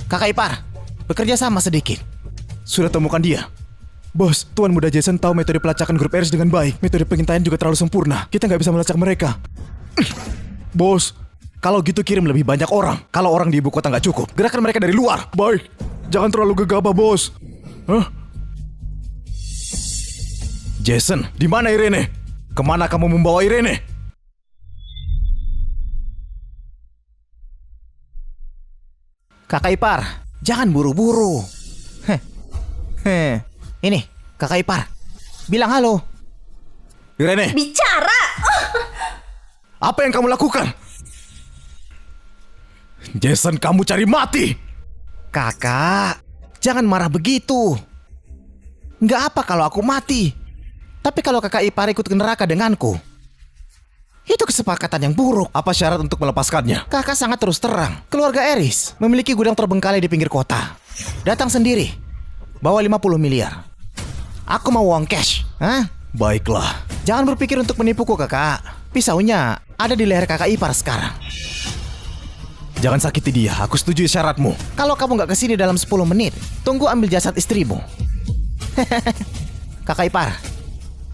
Kakak ipar, bekerja sama sedikit. Sudah temukan dia. Bos, Tuan Muda Jason tahu metode pelacakan grup Eris dengan baik. Metode pengintaian juga terlalu sempurna. Kita nggak bisa melacak mereka. Bos, kalau gitu kirim lebih banyak orang. Kalau orang di ibu kota nggak cukup, gerakan mereka dari luar. Baik, jangan terlalu gegabah, bos. Hah? Jason, di mana Irene? Kemana kamu membawa Irene? Kakak ipar, jangan buru-buru. Ini, kakak ipar. Bilang halo. Irene, Bicara. apa yang kamu lakukan? Jason, kamu cari mati. Kakak, jangan marah begitu. Nggak apa kalau aku mati. Tapi kalau kakak ipar ikut ke neraka denganku, itu kesepakatan yang buruk. Apa syarat untuk melepaskannya? Kakak sangat terus terang. Keluarga Eris memiliki gudang terbengkalai di pinggir kota. Datang sendiri, bawa 50 miliar. Aku mau uang cash. Hah? Baiklah. Jangan berpikir untuk menipuku, kakak. Pisaunya ada di leher kakak ipar sekarang. Jangan sakiti dia, aku setuju syaratmu. Kalau kamu nggak kesini dalam 10 menit, tunggu ambil jasad istrimu. Kakak ipar,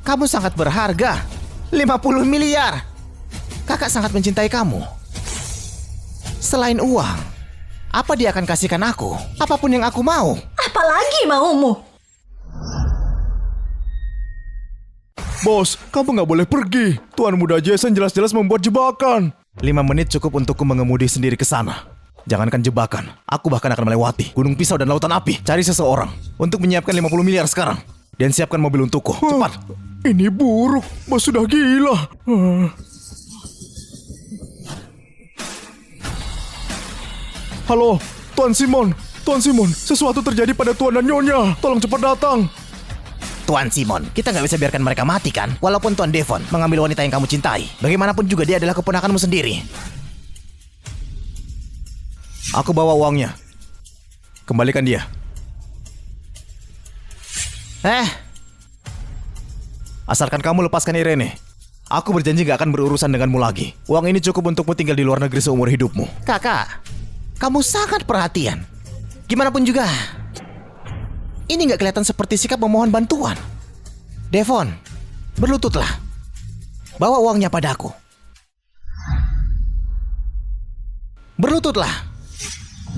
kamu sangat berharga. 50 miliar. Kakak sangat mencintai kamu. Selain uang, apa dia akan kasihkan aku? Apapun yang aku mau. Apalagi maumu? Bos, kamu nggak boleh pergi. Tuan Muda Jason jelas-jelas membuat jebakan. 5 menit cukup untukku mengemudi sendiri ke sana. Jangankan jebakan, aku bahkan akan melewati gunung pisau dan lautan api. Cari seseorang untuk menyiapkan 50 miliar sekarang. Dan siapkan mobil untukku. Cepat. Ini buruk. Bos sudah gila. Halo, Tuan Simon. Tuan Simon, sesuatu terjadi pada Tuan dan Nyonya. Tolong cepat datang. Tuan Simon, kita nggak bisa biarkan mereka mati kan? Walaupun Tuan Devon mengambil wanita yang kamu cintai. Bagaimanapun juga dia adalah keponakanmu sendiri. Aku bawa uangnya. Kembalikan dia. Asalkan kamu lepaskan Irene, aku berjanji gak akan berurusan denganmu lagi. Uang ini cukup untukmu tinggal di luar negeri seumur hidupmu. Kakak, kamu sangat perhatian. Gimana pun juga, ini gak kelihatan seperti sikap memohon bantuan. Devon, berlututlah. Bawa uangnya padaku. Berlututlah.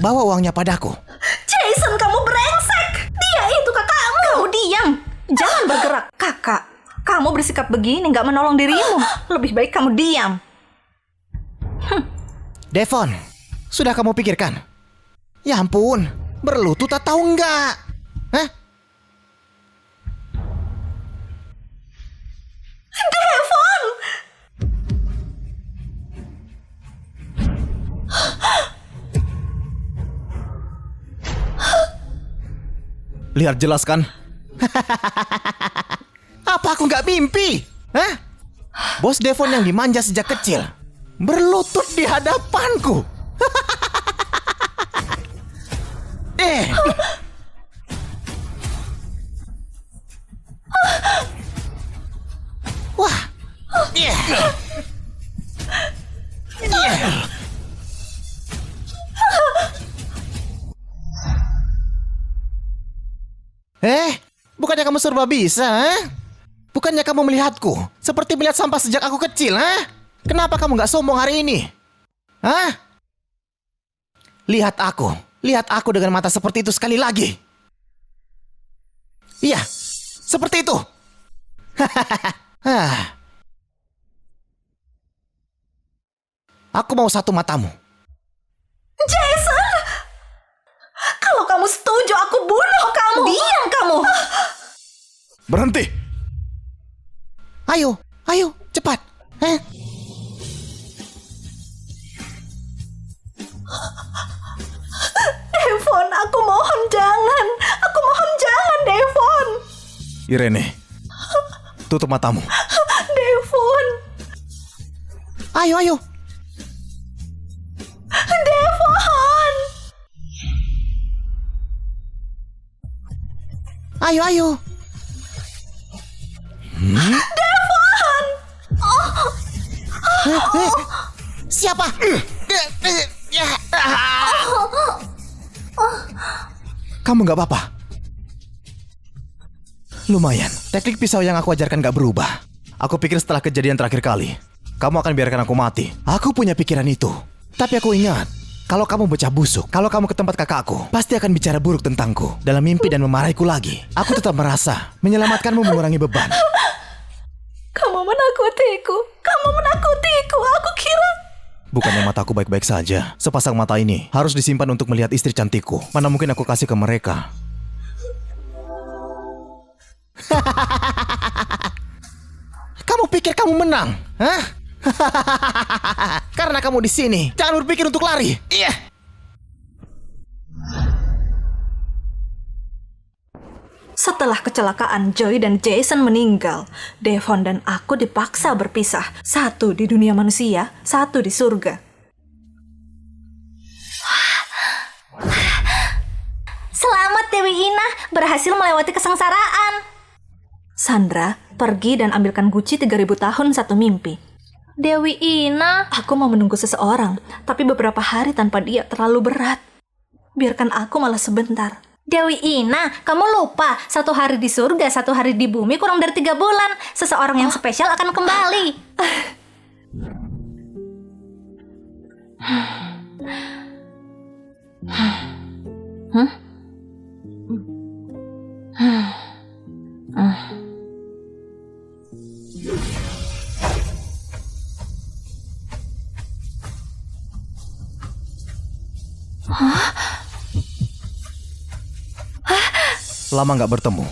Bawa uangnya padaku. Jason, kamu brengsek. Dia itu kakakmu. Kamu diam. Jangan bergerak. Kakak, kamu bersikap begini gak menolong dirimu. Lebih baik kamu diam. Devon, sudah kamu pikirkan? Ya ampun, berlutut atau enggak? Hah? Devon! Lihat jelas kan? Apa aku nggak mimpi? Hah? Bos Devon yang dimanja sejak kecil berlutut di hadapanku. Wah. Bukannya kamu serba bisa, Bukannya kamu melihatku seperti melihat sampah sejak aku kecil, Kenapa kamu nggak sombong hari ini? Lihat aku dengan mata seperti itu sekali lagi. Iya, seperti itu. Aku mau satu matamu. Jason! Kalau kamu setuju, aku bunuh kamu! Diam kamu! Berhenti! Ayo, cepat. Devon, aku mohon jangan! Aku mohon jangan, Devon! Irene, tutup matamu. Devon! Ayo. Devon! Ayo. Devon! Siapa? Kamu nggak apa-apa? Lumayan, teknik pisau yang aku ajarkan nggak berubah. Aku pikir setelah kejadian terakhir kali, kamu akan biarkan aku mati. Aku punya pikiran itu. Tapi aku ingat, kalau kamu bocah busuk, kalau kamu ke tempat kakakku, pasti akan bicara buruk tentangku dalam mimpi dan memarahiku lagi. Aku tetap merasa menyelamatkanmu mengurangi beban. Kamu menakutiku! Aku kira... Bukannya mataku baik-baik saja. Sepasang mata ini harus disimpan untuk melihat istri cantikku. Mana mungkin aku kasih ke mereka. Kamu pikir kamu menang? Karena kamu di sini. Jangan berpikir untuk lari. Iya. Setelah kecelakaan Joy dan Jason meninggal, Devon dan aku dipaksa berpisah. Satu di dunia manusia, satu di surga. Selamat Dewi Ina, berhasil melewati kesengsaraan. Sandra, pergi dan ambilkan Gucci 3000 tahun satu mimpi. Dewi Ina, Aku mau menunggu seseorang, tapi beberapa hari tanpa dia terlalu berat. Biarkan aku malah sebentar. Dewi Ina, kamu lupa 1 hari di surga, 1 hari di bumi kurang dari 3 bulan. Seseorang yang spesial akan kembali. Lama nggak bertemu.